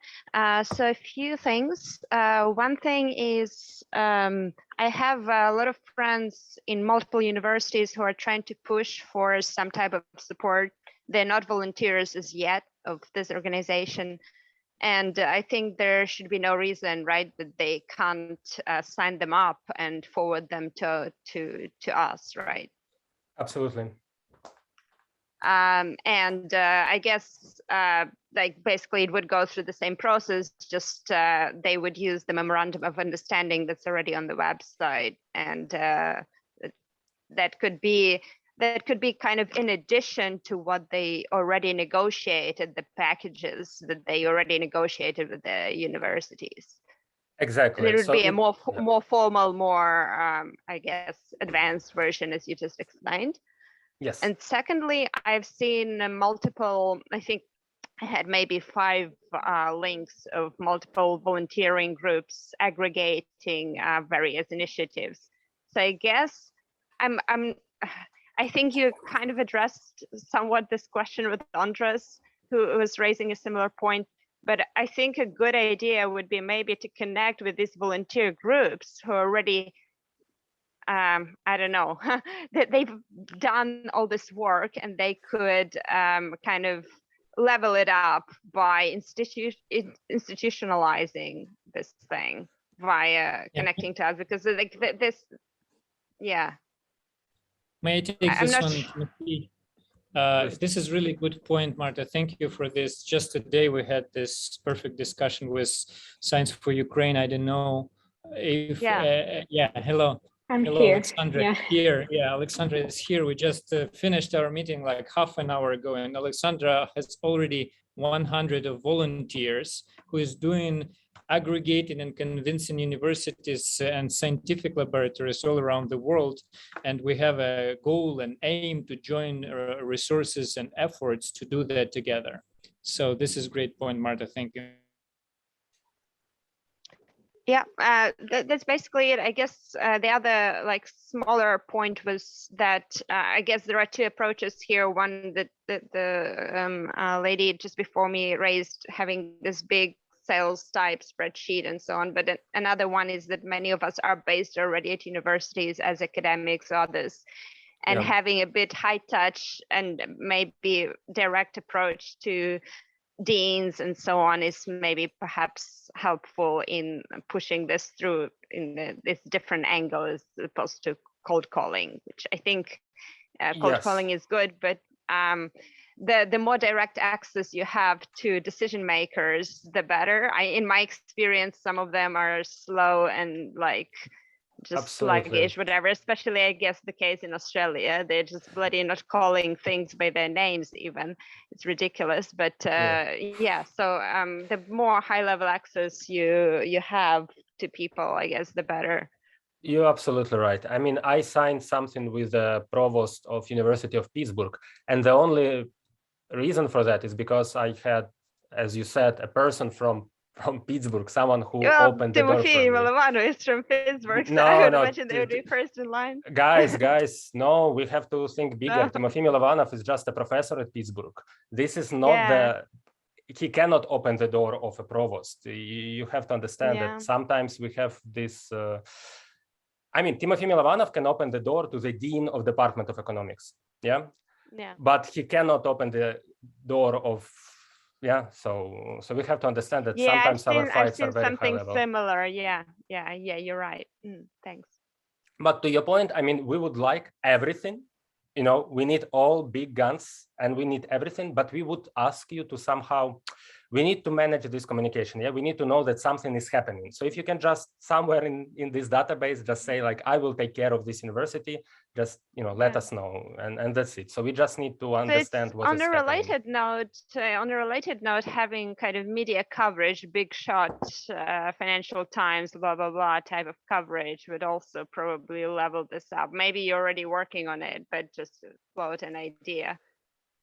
So a few things. One thing is I have a lot of friends in multiple universities who are trying to push for some type of support. They're not volunteers as yet of this organization. And I think there should be no reason, right, that they can't sign them up and forward them to us, right? Absolutely. I guess like basically it would go through the same process, just they would use the memorandum of understanding that's already on the website, and that could be kind of in addition to what they already negotiated, the packages that they already negotiated with the universities. Exactly. And it would So be a more formal, more I guess advanced version, as you just explained. yes. And secondly, I've seen multiple, I think I had maybe 5 links of multiple volunteering groups aggregating various initiatives. So I guess I think you kind of addressed somewhat this question with Andres, who was raising a similar point. But I think a good idea would be maybe to connect with these volunteer groups who already, I don't know, that they've done all this work, and they could kind of level it up by institutionalizing this thing via connecting to us, because like this, yeah. May I take I'm this not one? sure. This is really good point, Marta. Thank you for this. Just today we had this perfect discussion with Science for Ukraine. I don't know if, hello. I'm Hello, here. Alexandra. Yeah. Here, yeah, Alexandra is here. We just finished our meeting like half an hour ago, and Alexandra has already 100 of volunteers who is doing aggregating and convincing universities and scientific laboratories all around the world. And we have a goal and aim to join resources and efforts to do that together. So this is a great point, Marta. Thank you. Yeah, that's basically it. I guess the other like smaller point was that I guess there are 2 approaches here. One that the lady just before me raised, having this big sales type spreadsheet and so on. But another one is that many of us are based already at universities as academics or others, and having a bit high touch and maybe direct approach to deans and so on is maybe perhaps helpful in pushing this through in this different angle as opposed to cold calling, which I think cold calling is good, but the more direct access you have to decision makers, the better. In my experience, some of them are slow and like just sluggish, whatever, especially I guess the case in Australia. They're just bloody not calling things by their names even. It's ridiculous. But so the more high level access you have to people, I guess the better. You're absolutely right. I mean, I signed something with the provost of University of Pittsburgh, and the only reason for that is because I had, as you said, a person from Pittsburgh, someone who opened the door for me. Timofey Milovano is from Pittsburgh, so No, I would no, imagine they would be first in line. Guys, no, we have to think bigger. Timofey Milovanov is just a professor at Pittsburgh. This is not he cannot open the door of a provost. You have to understand that sometimes we have this, I mean, Timofey Milovanov can open the door to the Dean of Department of Economics, but he cannot open the door of, so we have to understand that sometimes our fights are very high level. Similar, yeah, you're right. Thanks. But to your point, I mean, we would like everything. You know, we need all big guns and we need everything, but we would ask you to somehow, we need to manage this communication. We need to know that something is happening. So if you can just somewhere in this database, just say like, I will take care of this university, just, let us know. And that's it. So we just need to understand what is happening. On a related note, having kind of media coverage, big shot, Financial Times, blah, blah, blah type of coverage would also probably level this up. Maybe you're already working on it, but just to float an idea.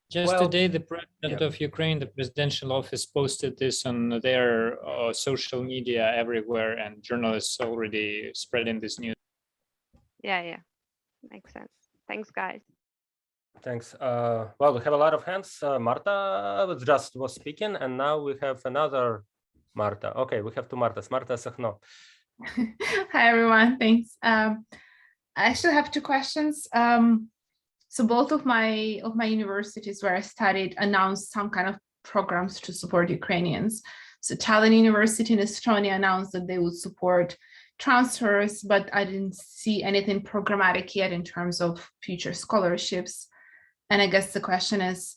Just today, the president of Ukraine, the presidential office, posted this on their social media everywhere, and journalists already spreading this news. Yeah, makes sense. Thanks, guys. Thanks. Well, we have a lot of hands. Marta was speaking, and now we have another Marta. Okay, we have 2 Martas. Marta Sahno. Hi, everyone. Thanks. I actually have 2 questions. So both of my universities where I studied announced some kind of programs to support Ukrainians. So Tallinn University in Estonia announced that they would support transfers, but I didn't see anything programmatic yet in terms of future scholarships. And I guess the question is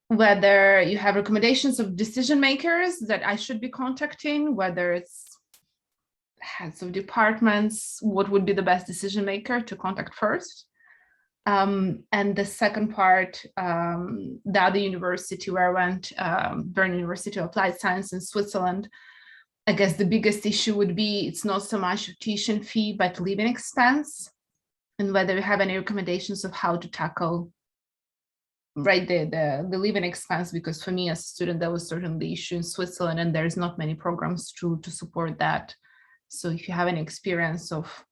whether you have recommendations of decision makers that I should be contacting, whether it's heads of departments, what would be the best decision maker to contact first. And the second part, the other university where I went, Bern University of Applied Science in Switzerland, I guess the biggest issue would be it's not so much a tuition fee, but living expense, and whether you have any recommendations of how to tackle the living expense, because for me as a student, that was certainly the issue in Switzerland, and there's not many programs to support that. So if you have any experience of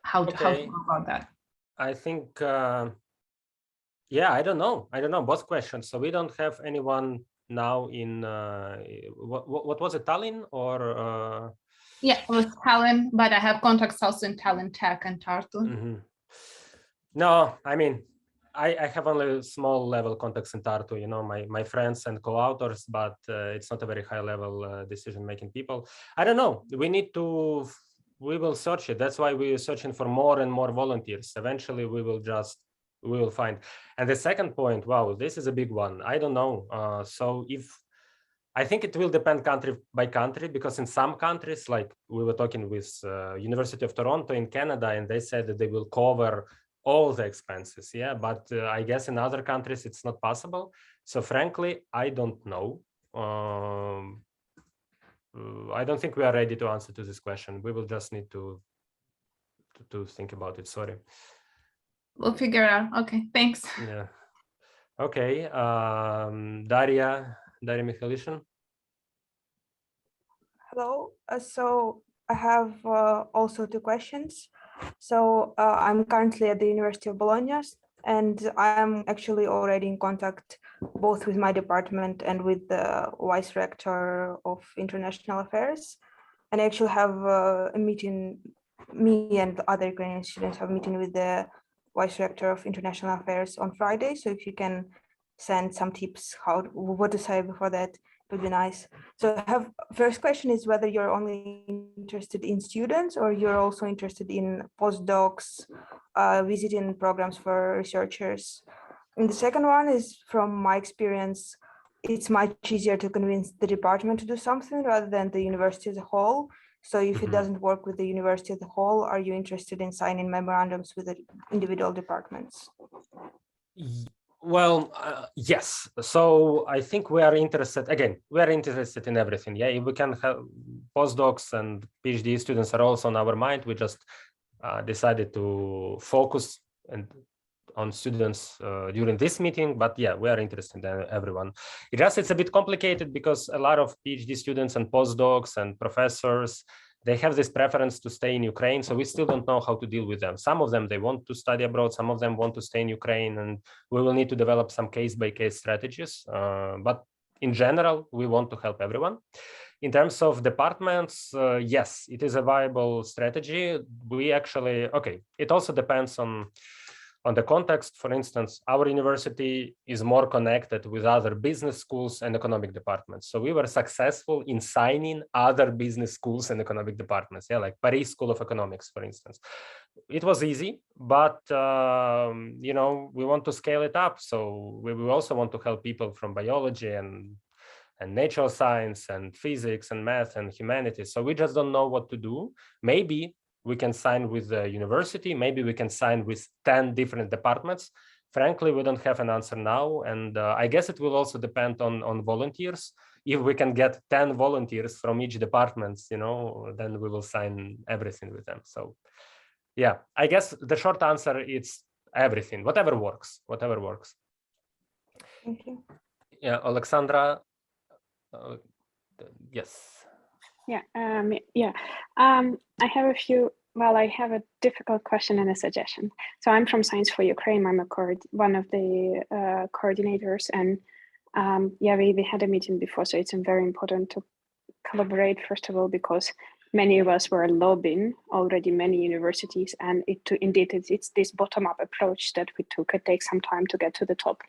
how to go about that. I think, yeah, I don't know both questions. So we don't have anyone now in, what was it, Tallinn or? Yeah, it was Tallinn, but I have contacts also in Tallinn Tech and Tartu. Mm-hmm. No, I mean, I have only small level contacts in Tartu, you know, my friends and co-authors, but it's not a very high level decision-making people. I don't know, we will search it. That's why we're searching for more and more volunteers. Eventually we will find. And the second point, wow, this is a big one. I don't know. So I think it will depend country by country, because in some countries, like we were talking with University of Toronto in Canada, and they said that they will cover all the expenses. Yeah, but I guess in other countries it's not possible. So frankly, I don't know. I don't think we are ready to answer to this question. We will just need to think about it. Sorry. We'll figure it out. Okay, thanks. Yeah. Okay. Daria Mikhalishin. Hello. So I have also two questions. So I'm currently at the University of Bologna, and I'm actually already in contact both with my department and with the Vice Rector of International Affairs. And I actually have a meeting, me and other Ukrainian students have a meeting with the Vice Rector of International Affairs on Friday. So if you can send some tips what to say before that, would be nice. So I have first question is whether you're only interested in students or you're also interested in postdocs, visiting programs for researchers. And the second one is, from my experience, it's much easier to convince the department to do something rather than the university as a whole. So if it doesn't work with the university as a whole, are you interested in signing memorandums with the individual departments? Well, yes. So I think we are interested, again, we are interested in everything. Yeah, if we can have postdocs and PhD students are also on our mind. We just decided to focus on students during this meeting, but yeah, we are interested in everyone. It's a bit complicated because a lot of PhD students and postdocs and professors, they have this preference to stay in Ukraine. So we still don't know how to deal with them. Some of them, they want to study abroad. Some of them want to stay in Ukraine, and we will need to develop some case-by-case strategies. But in general, we want to help everyone. In terms of departments, yes, it is a viable strategy. We actually, it also depends on the context. For instance, our university is more connected with other business schools and economic departments. So we were successful in signing other business schools and economic departments, yeah, like Paris School of Economics, for instance. It was easy, but you know, we want to scale it up. So we also want to help people from biology and natural science and physics and math and humanities. So we just don't know what to do. Maybe we can sign with the university. Maybe we can sign with 10 different departments. Frankly, we don't have an answer now. And I guess it will also depend on volunteers. If we can get 10 volunteers from each department, you know, then we will sign everything with them. So yeah, I guess the short answer is everything, whatever works. Thank you. Yeah, Alexandra, yes. Yeah, I have I have a difficult question and a suggestion. So I'm from Science for Ukraine. I'm one of the coordinators, and we had a meeting before, so it's very important to collaborate, first of all, because many of us were lobbying already many universities, and it's this bottom-up approach that we took. It takes some time to get to the top.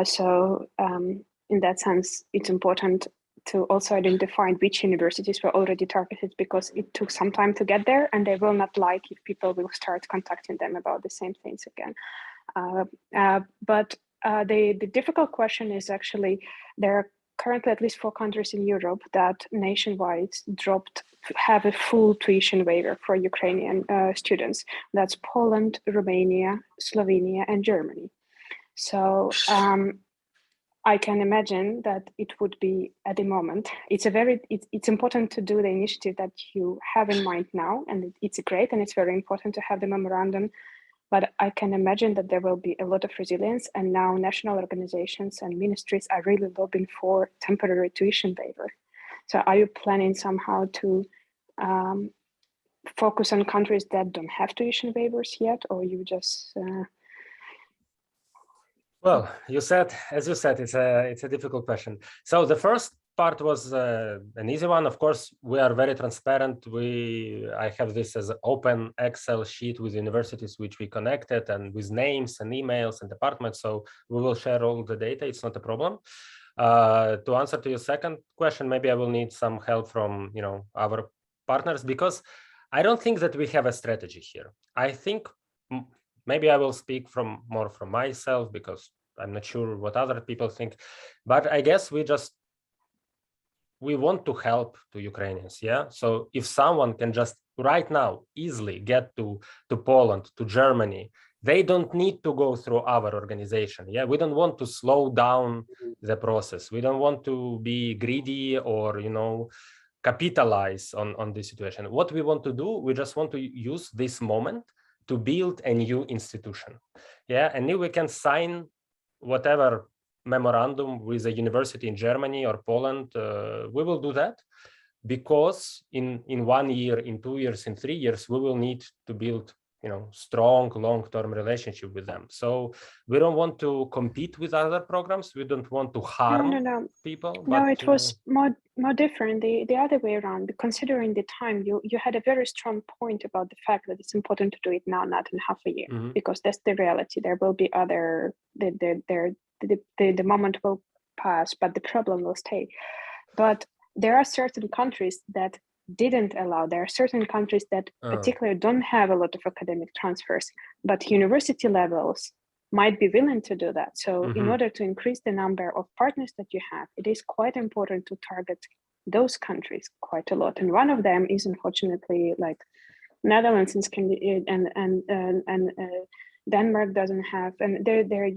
So in that sense, it's important to also identify which universities were already targeted, because it took some time to get there, and they will not like if people will start contacting them about the same things again. But the difficult question is actually, there are currently at least 4 countries in Europe that nationwide have a full tuition waiver for Ukrainian students. That's Poland, Romania, Slovenia, and Germany. So I can imagine that it would be at the moment. It's important to do the initiative that you have in mind now, and it's great, and it's very important to have the memorandum. But I can imagine that there will be a lot of resilience, and now national organizations and ministries are really lobbying for temporary tuition waiver. So are you planning somehow to focus on countries that don't have tuition waivers yet, or you just? Well, as you said, it's a difficult question. So the first part was an easy one. Of course, we are very transparent. I have this as an open Excel sheet with universities which we connected, and with names and emails and departments. So we will share all the data. It's not a problem. To answer to your second question, maybe I will need some help from our partners, because I don't think that we have a strategy here. I think maybe I will speak more from myself, because I'm not sure what other people think, but I guess we want to help to Ukrainians. Yeah. So if someone can just right now easily get to Poland, to Germany, they don't need to go through our organization. Yeah. We don't want to slow down the process. We don't want to be greedy or, capitalize on this situation. What we want to do, we just want to use this moment to build a new institution. Yeah. And if we can sign whatever memorandum with a university in Germany or Poland, we will do that, because in 1 year, in 2 years, in 3 years, we will need to build strong long-term relationship with them. So we don't want to compete with other programs. We don't want to harm people. No, it was more different, the other way around. Considering the time, you had a very strong point about the fact that it's important to do it now, not in half a year, because that's the reality. There will be other, the moment will pass, but the problem will stay. But there are certain countries that didn't allow. There are certain countries that particularly don't have a lot of academic transfers, but university levels might be willing to do that. So in order to increase the number of partners that you have, it is quite important to target those countries quite a lot. And one of them is, unfortunately, like Netherlands and Denmark doesn't have, and there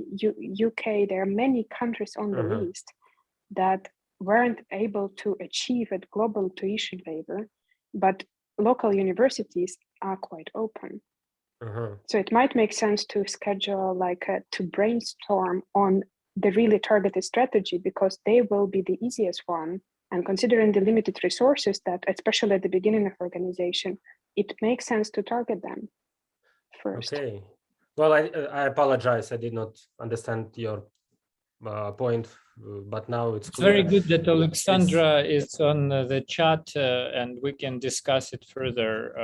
UK, there are many countries on the list that weren't able to achieve a global tuition waiver, but local universities are quite open. So it might make sense to schedule to brainstorm on the really targeted strategy, because they will be the easiest one. And considering the limited resources that, especially at the beginning of organization, it makes sense to target them first. Okay. Well, I apologize. I did not understand your point, but now it's clear. Very good that Alexandra is on the chat, and we can discuss it further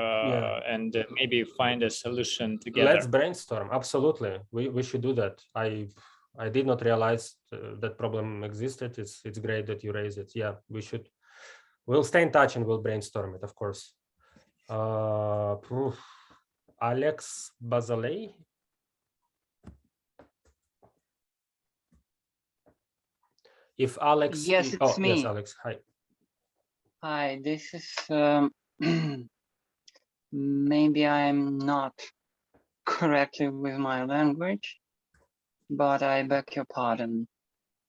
and maybe find a solution together. Let's brainstorm. Absolutely, we should do that. I did not realize that problem existed. It's great that you raised it. Yeah, we should. We'll stay in touch and we'll brainstorm it, of course. Alex Bazalei. If Alex, yes, it's me. Yes, Alex. Hi. Hi. This is maybe I'm not correctly with my language, but I beg your pardon.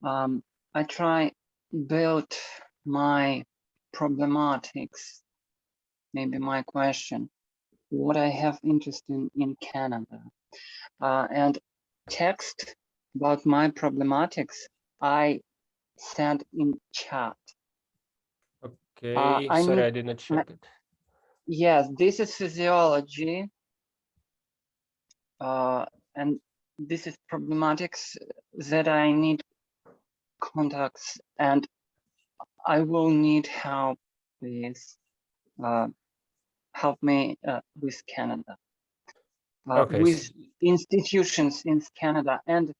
I try build my problematics, maybe my question, what I have interest in Canada, and text about my problematics I sent in chat. Okay, sorry, I didn't check it. Yes, this is physiology, and this is problematics that I need contacts, and I will need help. Please help me with Canada, with institutions in Canada, and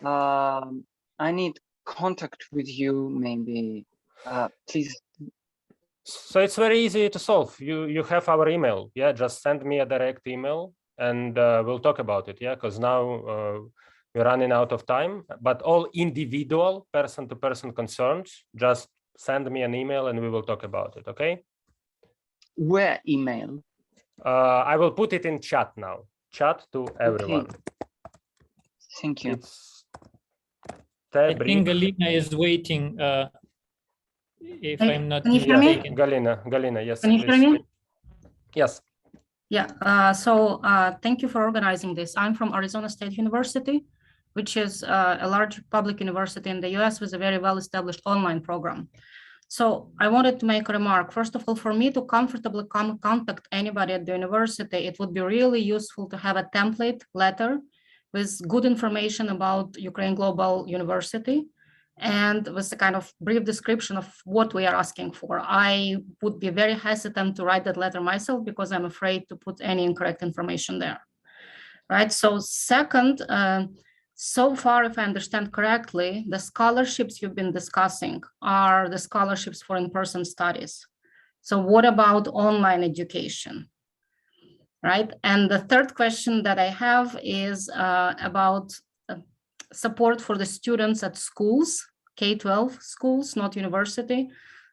I need contact with you, maybe. Please. So it's very easy to solve. You have our email. Yeah, just send me a direct email and we'll talk about it. Yeah, because now we're running out of time. But all individual person-to-person concerns, just send me an email and we will talk about it. Okay. Where email? I will put it in chat now. Chat to everyone. Okay. Thank you. It's I think Galina is waiting. If I'm not mistaken. Galina, yes. Can you hear me? Yes. Yeah. Thank you for organizing this. I'm from Arizona State University, which is a large public university in the US with a very well-established online program. So I wanted to make a remark. First of all, for me to comfortably contact anybody at the university, it would be really useful to have a template letter with good information about Ukraine Global University and with a kind of brief description of what we are asking for. I would be very hesitant to write that letter myself because I'm afraid to put any incorrect information there, right? So second, so far, if I understand correctly, the scholarships you've been discussing are the scholarships for in-person studies. So what about online education, right? And the third question that I have is about support for the students at schools, K-12 schools, not university.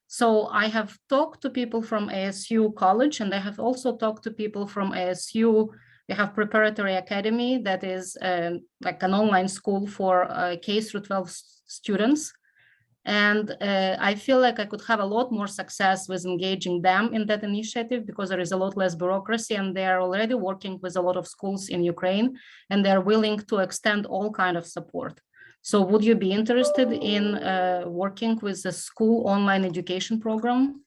So I have talked to people from ASU College, and I have also talked to people from ASU. We have Preparatory Academy that is like an online school for K through 12 students. And I feel like I could have a lot more success with engaging them in that initiative because there is a lot less bureaucracy and they are already working with a lot of schools in Ukraine and they're willing to extend all kind of support. So would you be interested in working with the school online education program?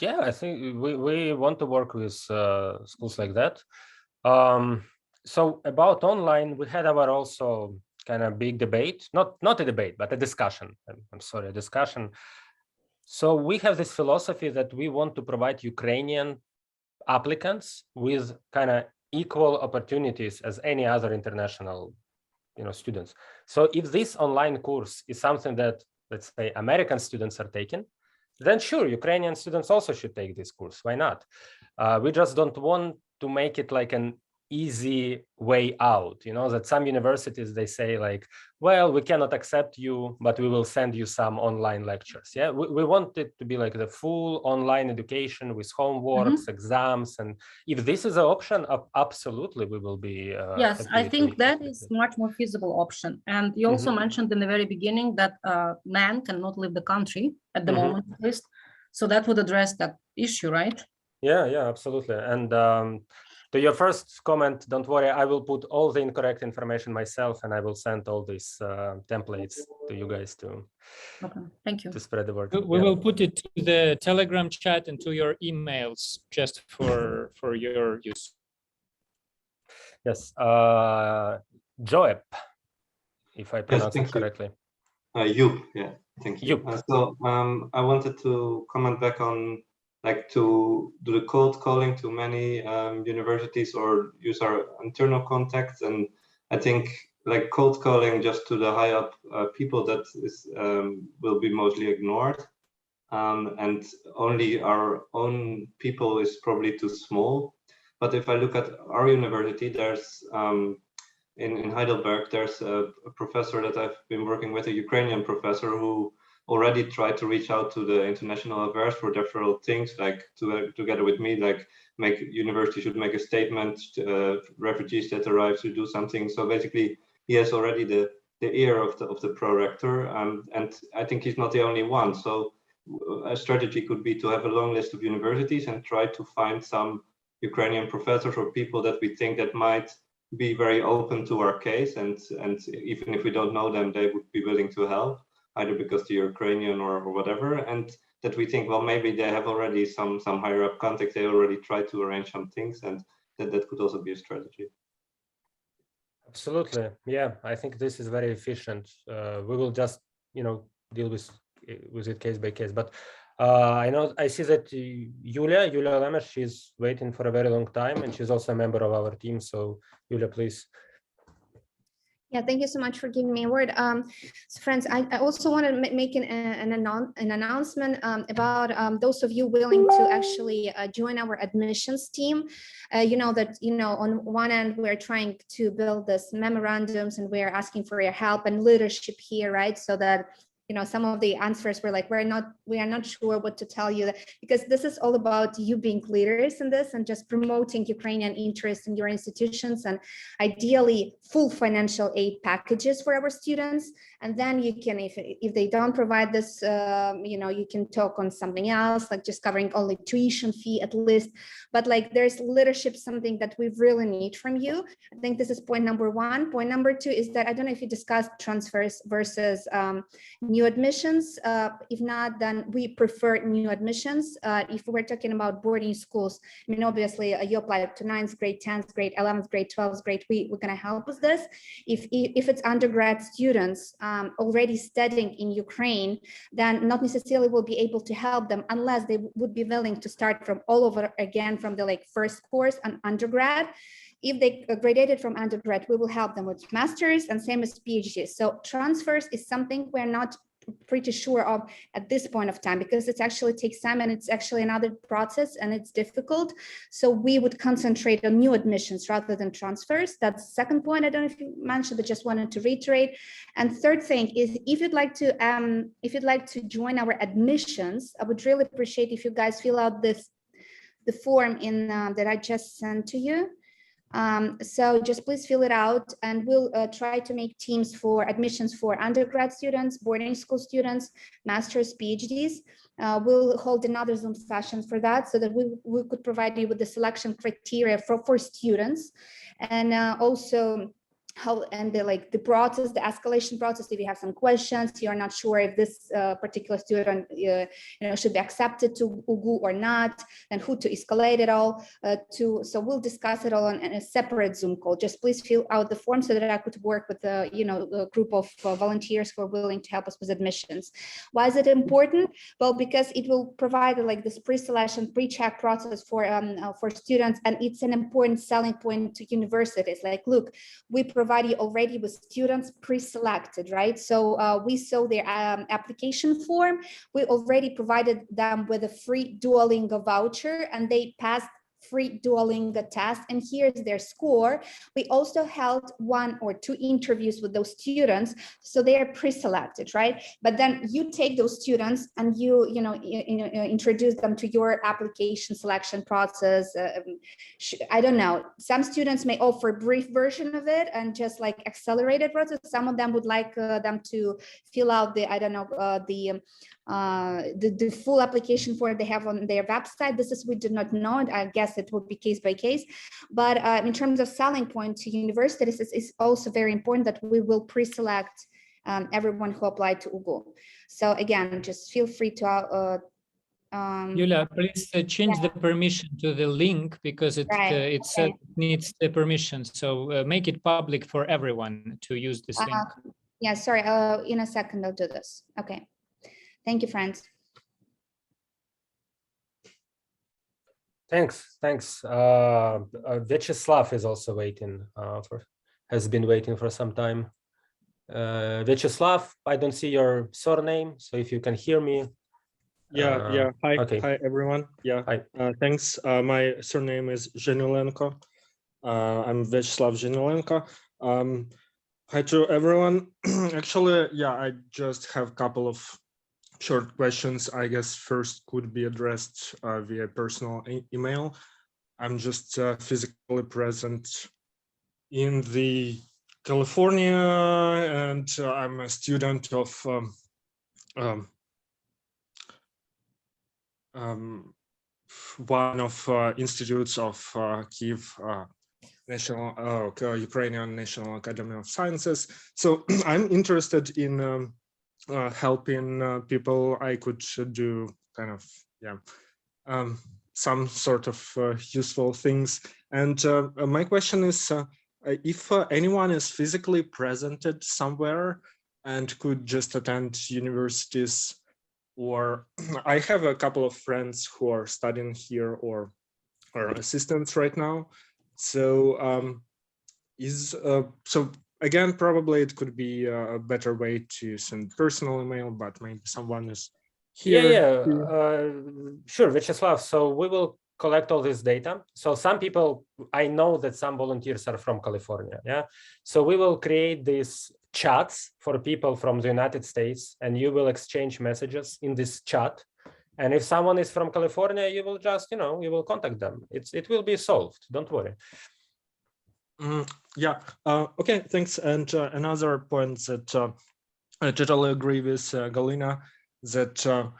Yeah, I think we want to work with schools like that. So about online, we had our also kind of big debate, not a debate, but a discussion. I'm sorry, a discussion. So we have this philosophy that we want to provide Ukrainian applicants with kind of equal opportunities as any other international, students. So if this online course is something that, let's say, American students are taking, then sure, Ukrainian students also should take this course. Why not? We just don't want to make it like an easy way out, that some universities, they say like, well, we cannot accept you, but we will send you some online lectures. Yeah, we want it to be like the full online education with homeworks, exams. And if this is an option, absolutely, we will be. Yes, I think that is much more feasible option. And you also mentioned in the very beginning that men cannot leave the country at the moment, at least. So that would address that issue, right? Yeah, absolutely. And to your first comment, don't worry, I will put all the incorrect information myself and I will send all these templates to you guys to, thank you. To spread the word. We will put it to the Telegram chat and to your emails just for your use. Yes, Joep, if I pronounce it correctly. You, yeah, thank you. So I wanted to comment back on to do the cold calling to many universities or use our internal contacts. And I think cold calling just to the high up people that is will be mostly ignored. And only our own people is probably too small. But if I look at our university, there's in Heidelberg, there's a professor that I've been working with, a Ukrainian professor who already tried to reach out to the international affairs for different things, together with me, university should make a statement, refugees that arrive to do something. So basically, he has already the ear of the pro-rector, and I think he's not the only one. So a strategy could be to have a long list of universities and try to find some Ukrainian professors or people that we think that might be very open to our case, and even if we don't know them, they would be willing to help, either because they're Ukrainian or whatever, and that we think, well, maybe they have already some higher up contacts, they already tried to arrange some things, and that could also be a strategy. Absolutely, yeah, I think this is very efficient. We will just, deal with it case by case, but I see that Yulia Lemesh, she's waiting for a very long time, and she's also a member of our team. So Yulia, please. Yeah, thank you so much for giving me a word. So friends, I also want to make an announcement about those of you willing to actually join our admissions team. You know that, on one end, we're trying to build this memorandums and we're asking for your help and leadership here, right? So that some of the answers were like, we are not sure what to tell you, because this is all about you being leaders in this and just promoting Ukrainian interests in your institutions, and ideally full financial aid packages for our students. And then you can, if they don't provide this, you can talk on something else, like just covering only tuition fee at least. But like, there's leadership, something that we really need from you. I think this is point number one. Point number two is that I don't know if you discussed transfers versus new admissions. If not, then we prefer new admissions. If we're talking about boarding schools, I mean, obviously you apply to 9th grade, 10th grade, 11th grade, 12th grade, we're going to help with this. If it's undergrad students already studying in Ukraine, then not necessarily will be able to help them unless they would be willing to start from all over again from the first course on undergrad. If they graduated from undergrad, we will help them with masters, and same as PhDs. So transfers is something we're not pretty sure of at this point of time, because it actually takes time and it's actually another process and it's difficult. So we would concentrate on new admissions rather than transfers. That's the second point. I don't know if you mentioned, but just wanted to reiterate. And third thing is, if you'd like to join our admissions, I would really appreciate if you guys fill out the form in that I just sent to you. So just please fill it out, and we'll try to make teams for admissions for undergrad students, boarding school students, masters, PhDs. We'll hold another Zoom session for that, so that we could provide you with the selection criteria for students, and also the process, the escalation process. If you have some questions, you're not sure if this particular student should be accepted to UGU or not, and who to escalate it all to. So we'll discuss it all in a separate Zoom call. Just please fill out the form so that I could work with a group of volunteers who are willing to help us with admissions. Why is it important? Well, because it will provide this pre-selection, pre-check process for students, and it's an important selling point to universities. Like, look, we provide you already with students pre-selected, right? So we saw their application form. We already provided them with a free Duolingo voucher, and they passed free Duolingo test, and here's their score. We also held 1 or 2 interviews with those students, so they are pre-selected, right? But then you take those students and you introduce them to your application selection process. I don't know, some students may offer a brief version of it and just accelerated process. Some of them would like them to fill out the the full application form they have on their website. This is, we did not know, I guess it will be case by case. But in terms of selling point to universities, it's also very important that we will pre-select everyone who applied to UGU. So again, just feel free to Yulia, please change the permission to the link, because it needs the permission. So make it public for everyone to use this link. Yeah, sorry. In a second, I'll do this. Okay. Thank you, friends. Thanks. Vyacheslav is also waiting has been waiting for some time. Vyacheslav, I don't see your surname, so if you can hear me. Yeah. Hi, okay. Hi everyone. Yeah. Hi. Thanks. My surname is Zhenulenko. I'm Vyacheslav Zhenulenko. Hi to everyone. Actually, yeah, I just have a couple of short questions. I guess first could be addressed via personal email. I'm just physically present in the California, and I'm a student of one of institutes of Kyiv Ukrainian National Academy of Sciences. So I'm interested in helping people. I could do kind of some sort of useful things. And my question is, if anyone is physically presented somewhere and could just attend universities, or I have a couple of friends who are studying here or are assistants right now. So again, probably it could be a better way to send personal email, but maybe someone is here. Sure, Vyacheslav. So we will collect all this data. So some people, I know that some volunteers are from California. Yeah. So we will create these chats for people from the United States, and you will exchange messages in this chat. And if someone is from California, you will just, you will contact them. It will be solved. Don't worry. Yeah. Okay. Thanks. And another point that I totally agree with Galina, that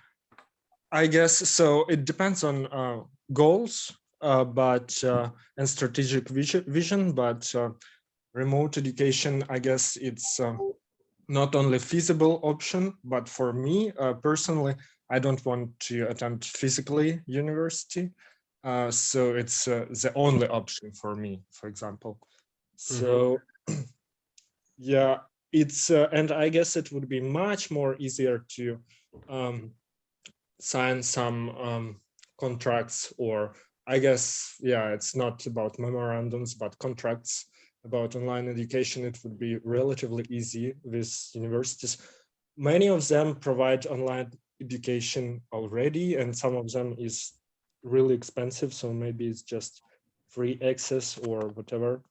I guess so. It depends on goals, but and strategic vision. But remote education, I guess it's not only feasible option, but for me personally, I don't want to attend physically university. So it's the only option for me, for example. So yeah, it's and I guess it would be much more easier to sign some contracts, or I guess, yeah, it's not about memorandums, but contracts about online education. It would be relatively easy with universities. Many of them provide online education already, and some of them is really expensive. So maybe it's just free access or whatever.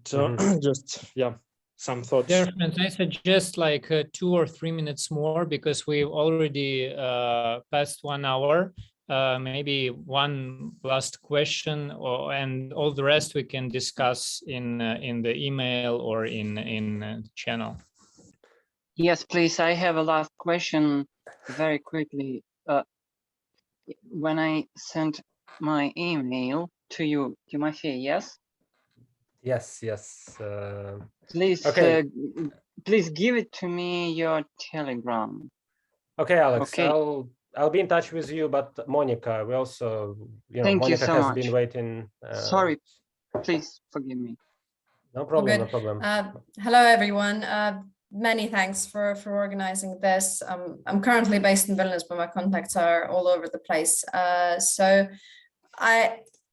So just, yeah, some thoughts. Yeah, and I suggest like 2 or 3 minutes more, because we've already passed 1 hour. Maybe one last question, and all the rest we can discuss in the email or in the channel. Yes, please. I have a last question very quickly. When I sent my email to you, Timofey, yes? Yes. Please, okay. Please give it to me your Telegram. Okay, Alex. Okay. I'll be in touch with you. But Monica, we also, Thank Monica you so has much. been waiting. Sorry, please forgive me. No problem. Good. No problem. Hello, everyone. Many thanks for organizing this. I'm currently based in Vilnius, but my contacts are all over the place. So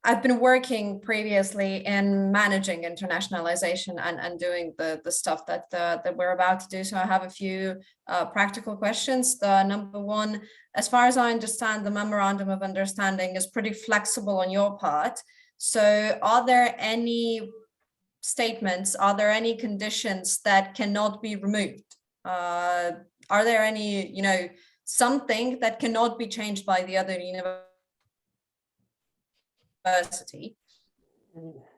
I've been working previously in managing internationalization and doing the stuff that we're about to do. So I have a few practical questions. The number one, as far as I understand, the memorandum of understanding is pretty flexible on your part. So are there any statements, are there any conditions that cannot be removed? Are there any, something that cannot be changed by the other university?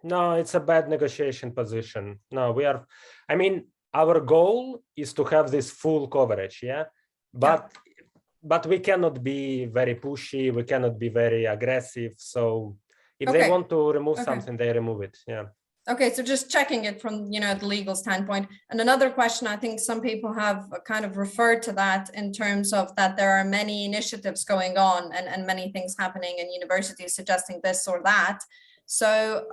No, it's a bad negotiation position. No, our goal is to have this full coverage, yeah? But we cannot be very pushy, we cannot be very aggressive. So if they want to remove something, they remove it, yeah. Okay, so just checking it from, the legal standpoint. And another question, I think some people have kind of referred to that in terms of that there are many initiatives going on and many things happening in universities suggesting this or that. So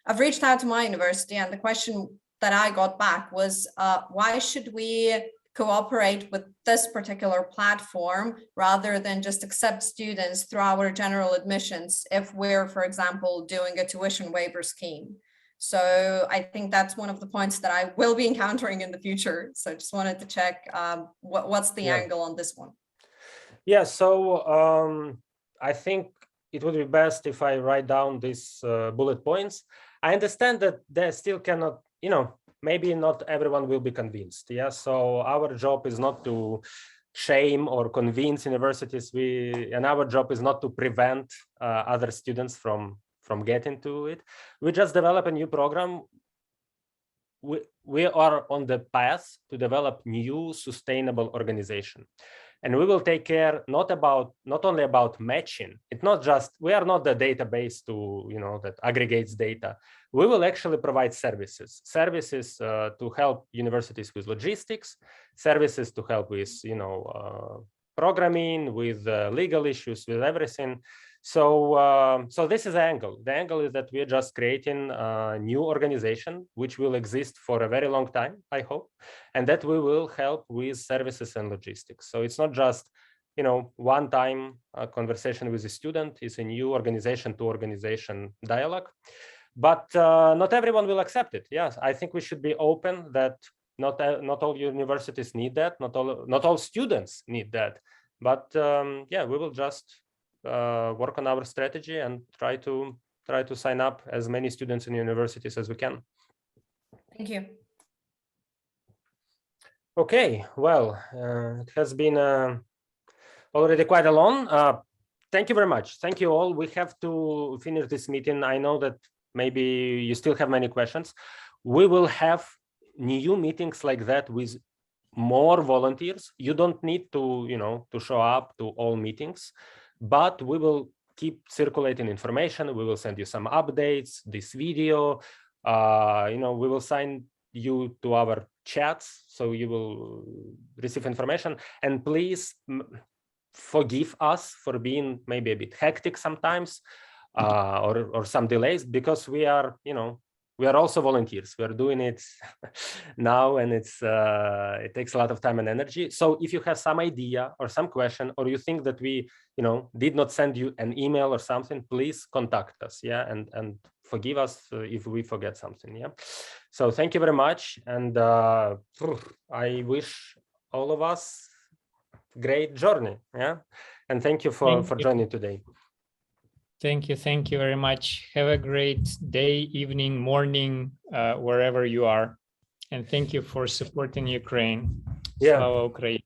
I've reached out to my university, and the question that I got back was, why should we cooperate with this particular platform rather than just accept students through our general admissions if we're, for example, doing a tuition waiver scheme? So I think that's one of the points that I will be encountering in the future. So just wanted to check what's the angle on this one. Yeah, so I think it would be best if I write down these bullet points. I understand that they still cannot, maybe not everyone will be convinced. Yeah, so our job is not to shame or convince universities. And our job is not to prevent other students from getting to it. We just develop a new program. We are on the path to develop new sustainable organization. And we will take care not only about matching. It's not just, we are not the database that aggregates data. We will actually provide services to help universities with logistics, services to help with programming, with legal issues, with everything. So this is the angle. The angle is that we're just creating a new organization which will exist for a very long time, I hope, and that we will help with services and logistics. So it's not just one-time conversation with a student. It's a new organization to organization dialogue. but not everyone will accept it. Yes, I think we should be open that not all universities need that, not all students need that, but yeah, we will just work on our strategy and try to sign up as many students in universities as we can. Thank you. Okay, well, it has been already quite a long. Thank you very much. Thank you all. We have to finish this meeting. I know that maybe you still have many questions. We will have new meetings like that with more volunteers. You don't need to, to show up to all meetings, but we will keep circulating information. We will send you some updates, this video. We will sign you to our chats, so you will receive information. And please forgive us for being maybe a bit hectic sometimes, or some delays, because we are, we are also volunteers. We are doing it now, and it takes a lot of time and energy. So if you have some idea or some question, or you think that we, did not send you an email or something, please contact us. Yeah, and forgive us if we forget something. Yeah. So thank you very much, and I wish all of us great journey. Yeah, and thank you for joining today. Thank you very much. Have a great day, evening, morning, wherever you are, and thank you for supporting Ukraine. Yeah. Slava Ukraini.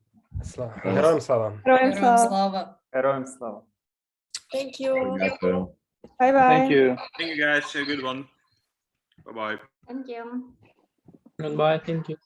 Героям слава. Героям слава. Героям слава. Thank you. Bye bye. Thank you. Thank you guys. Have a good one. Bye bye. Thank you. Goodbye. Thank you.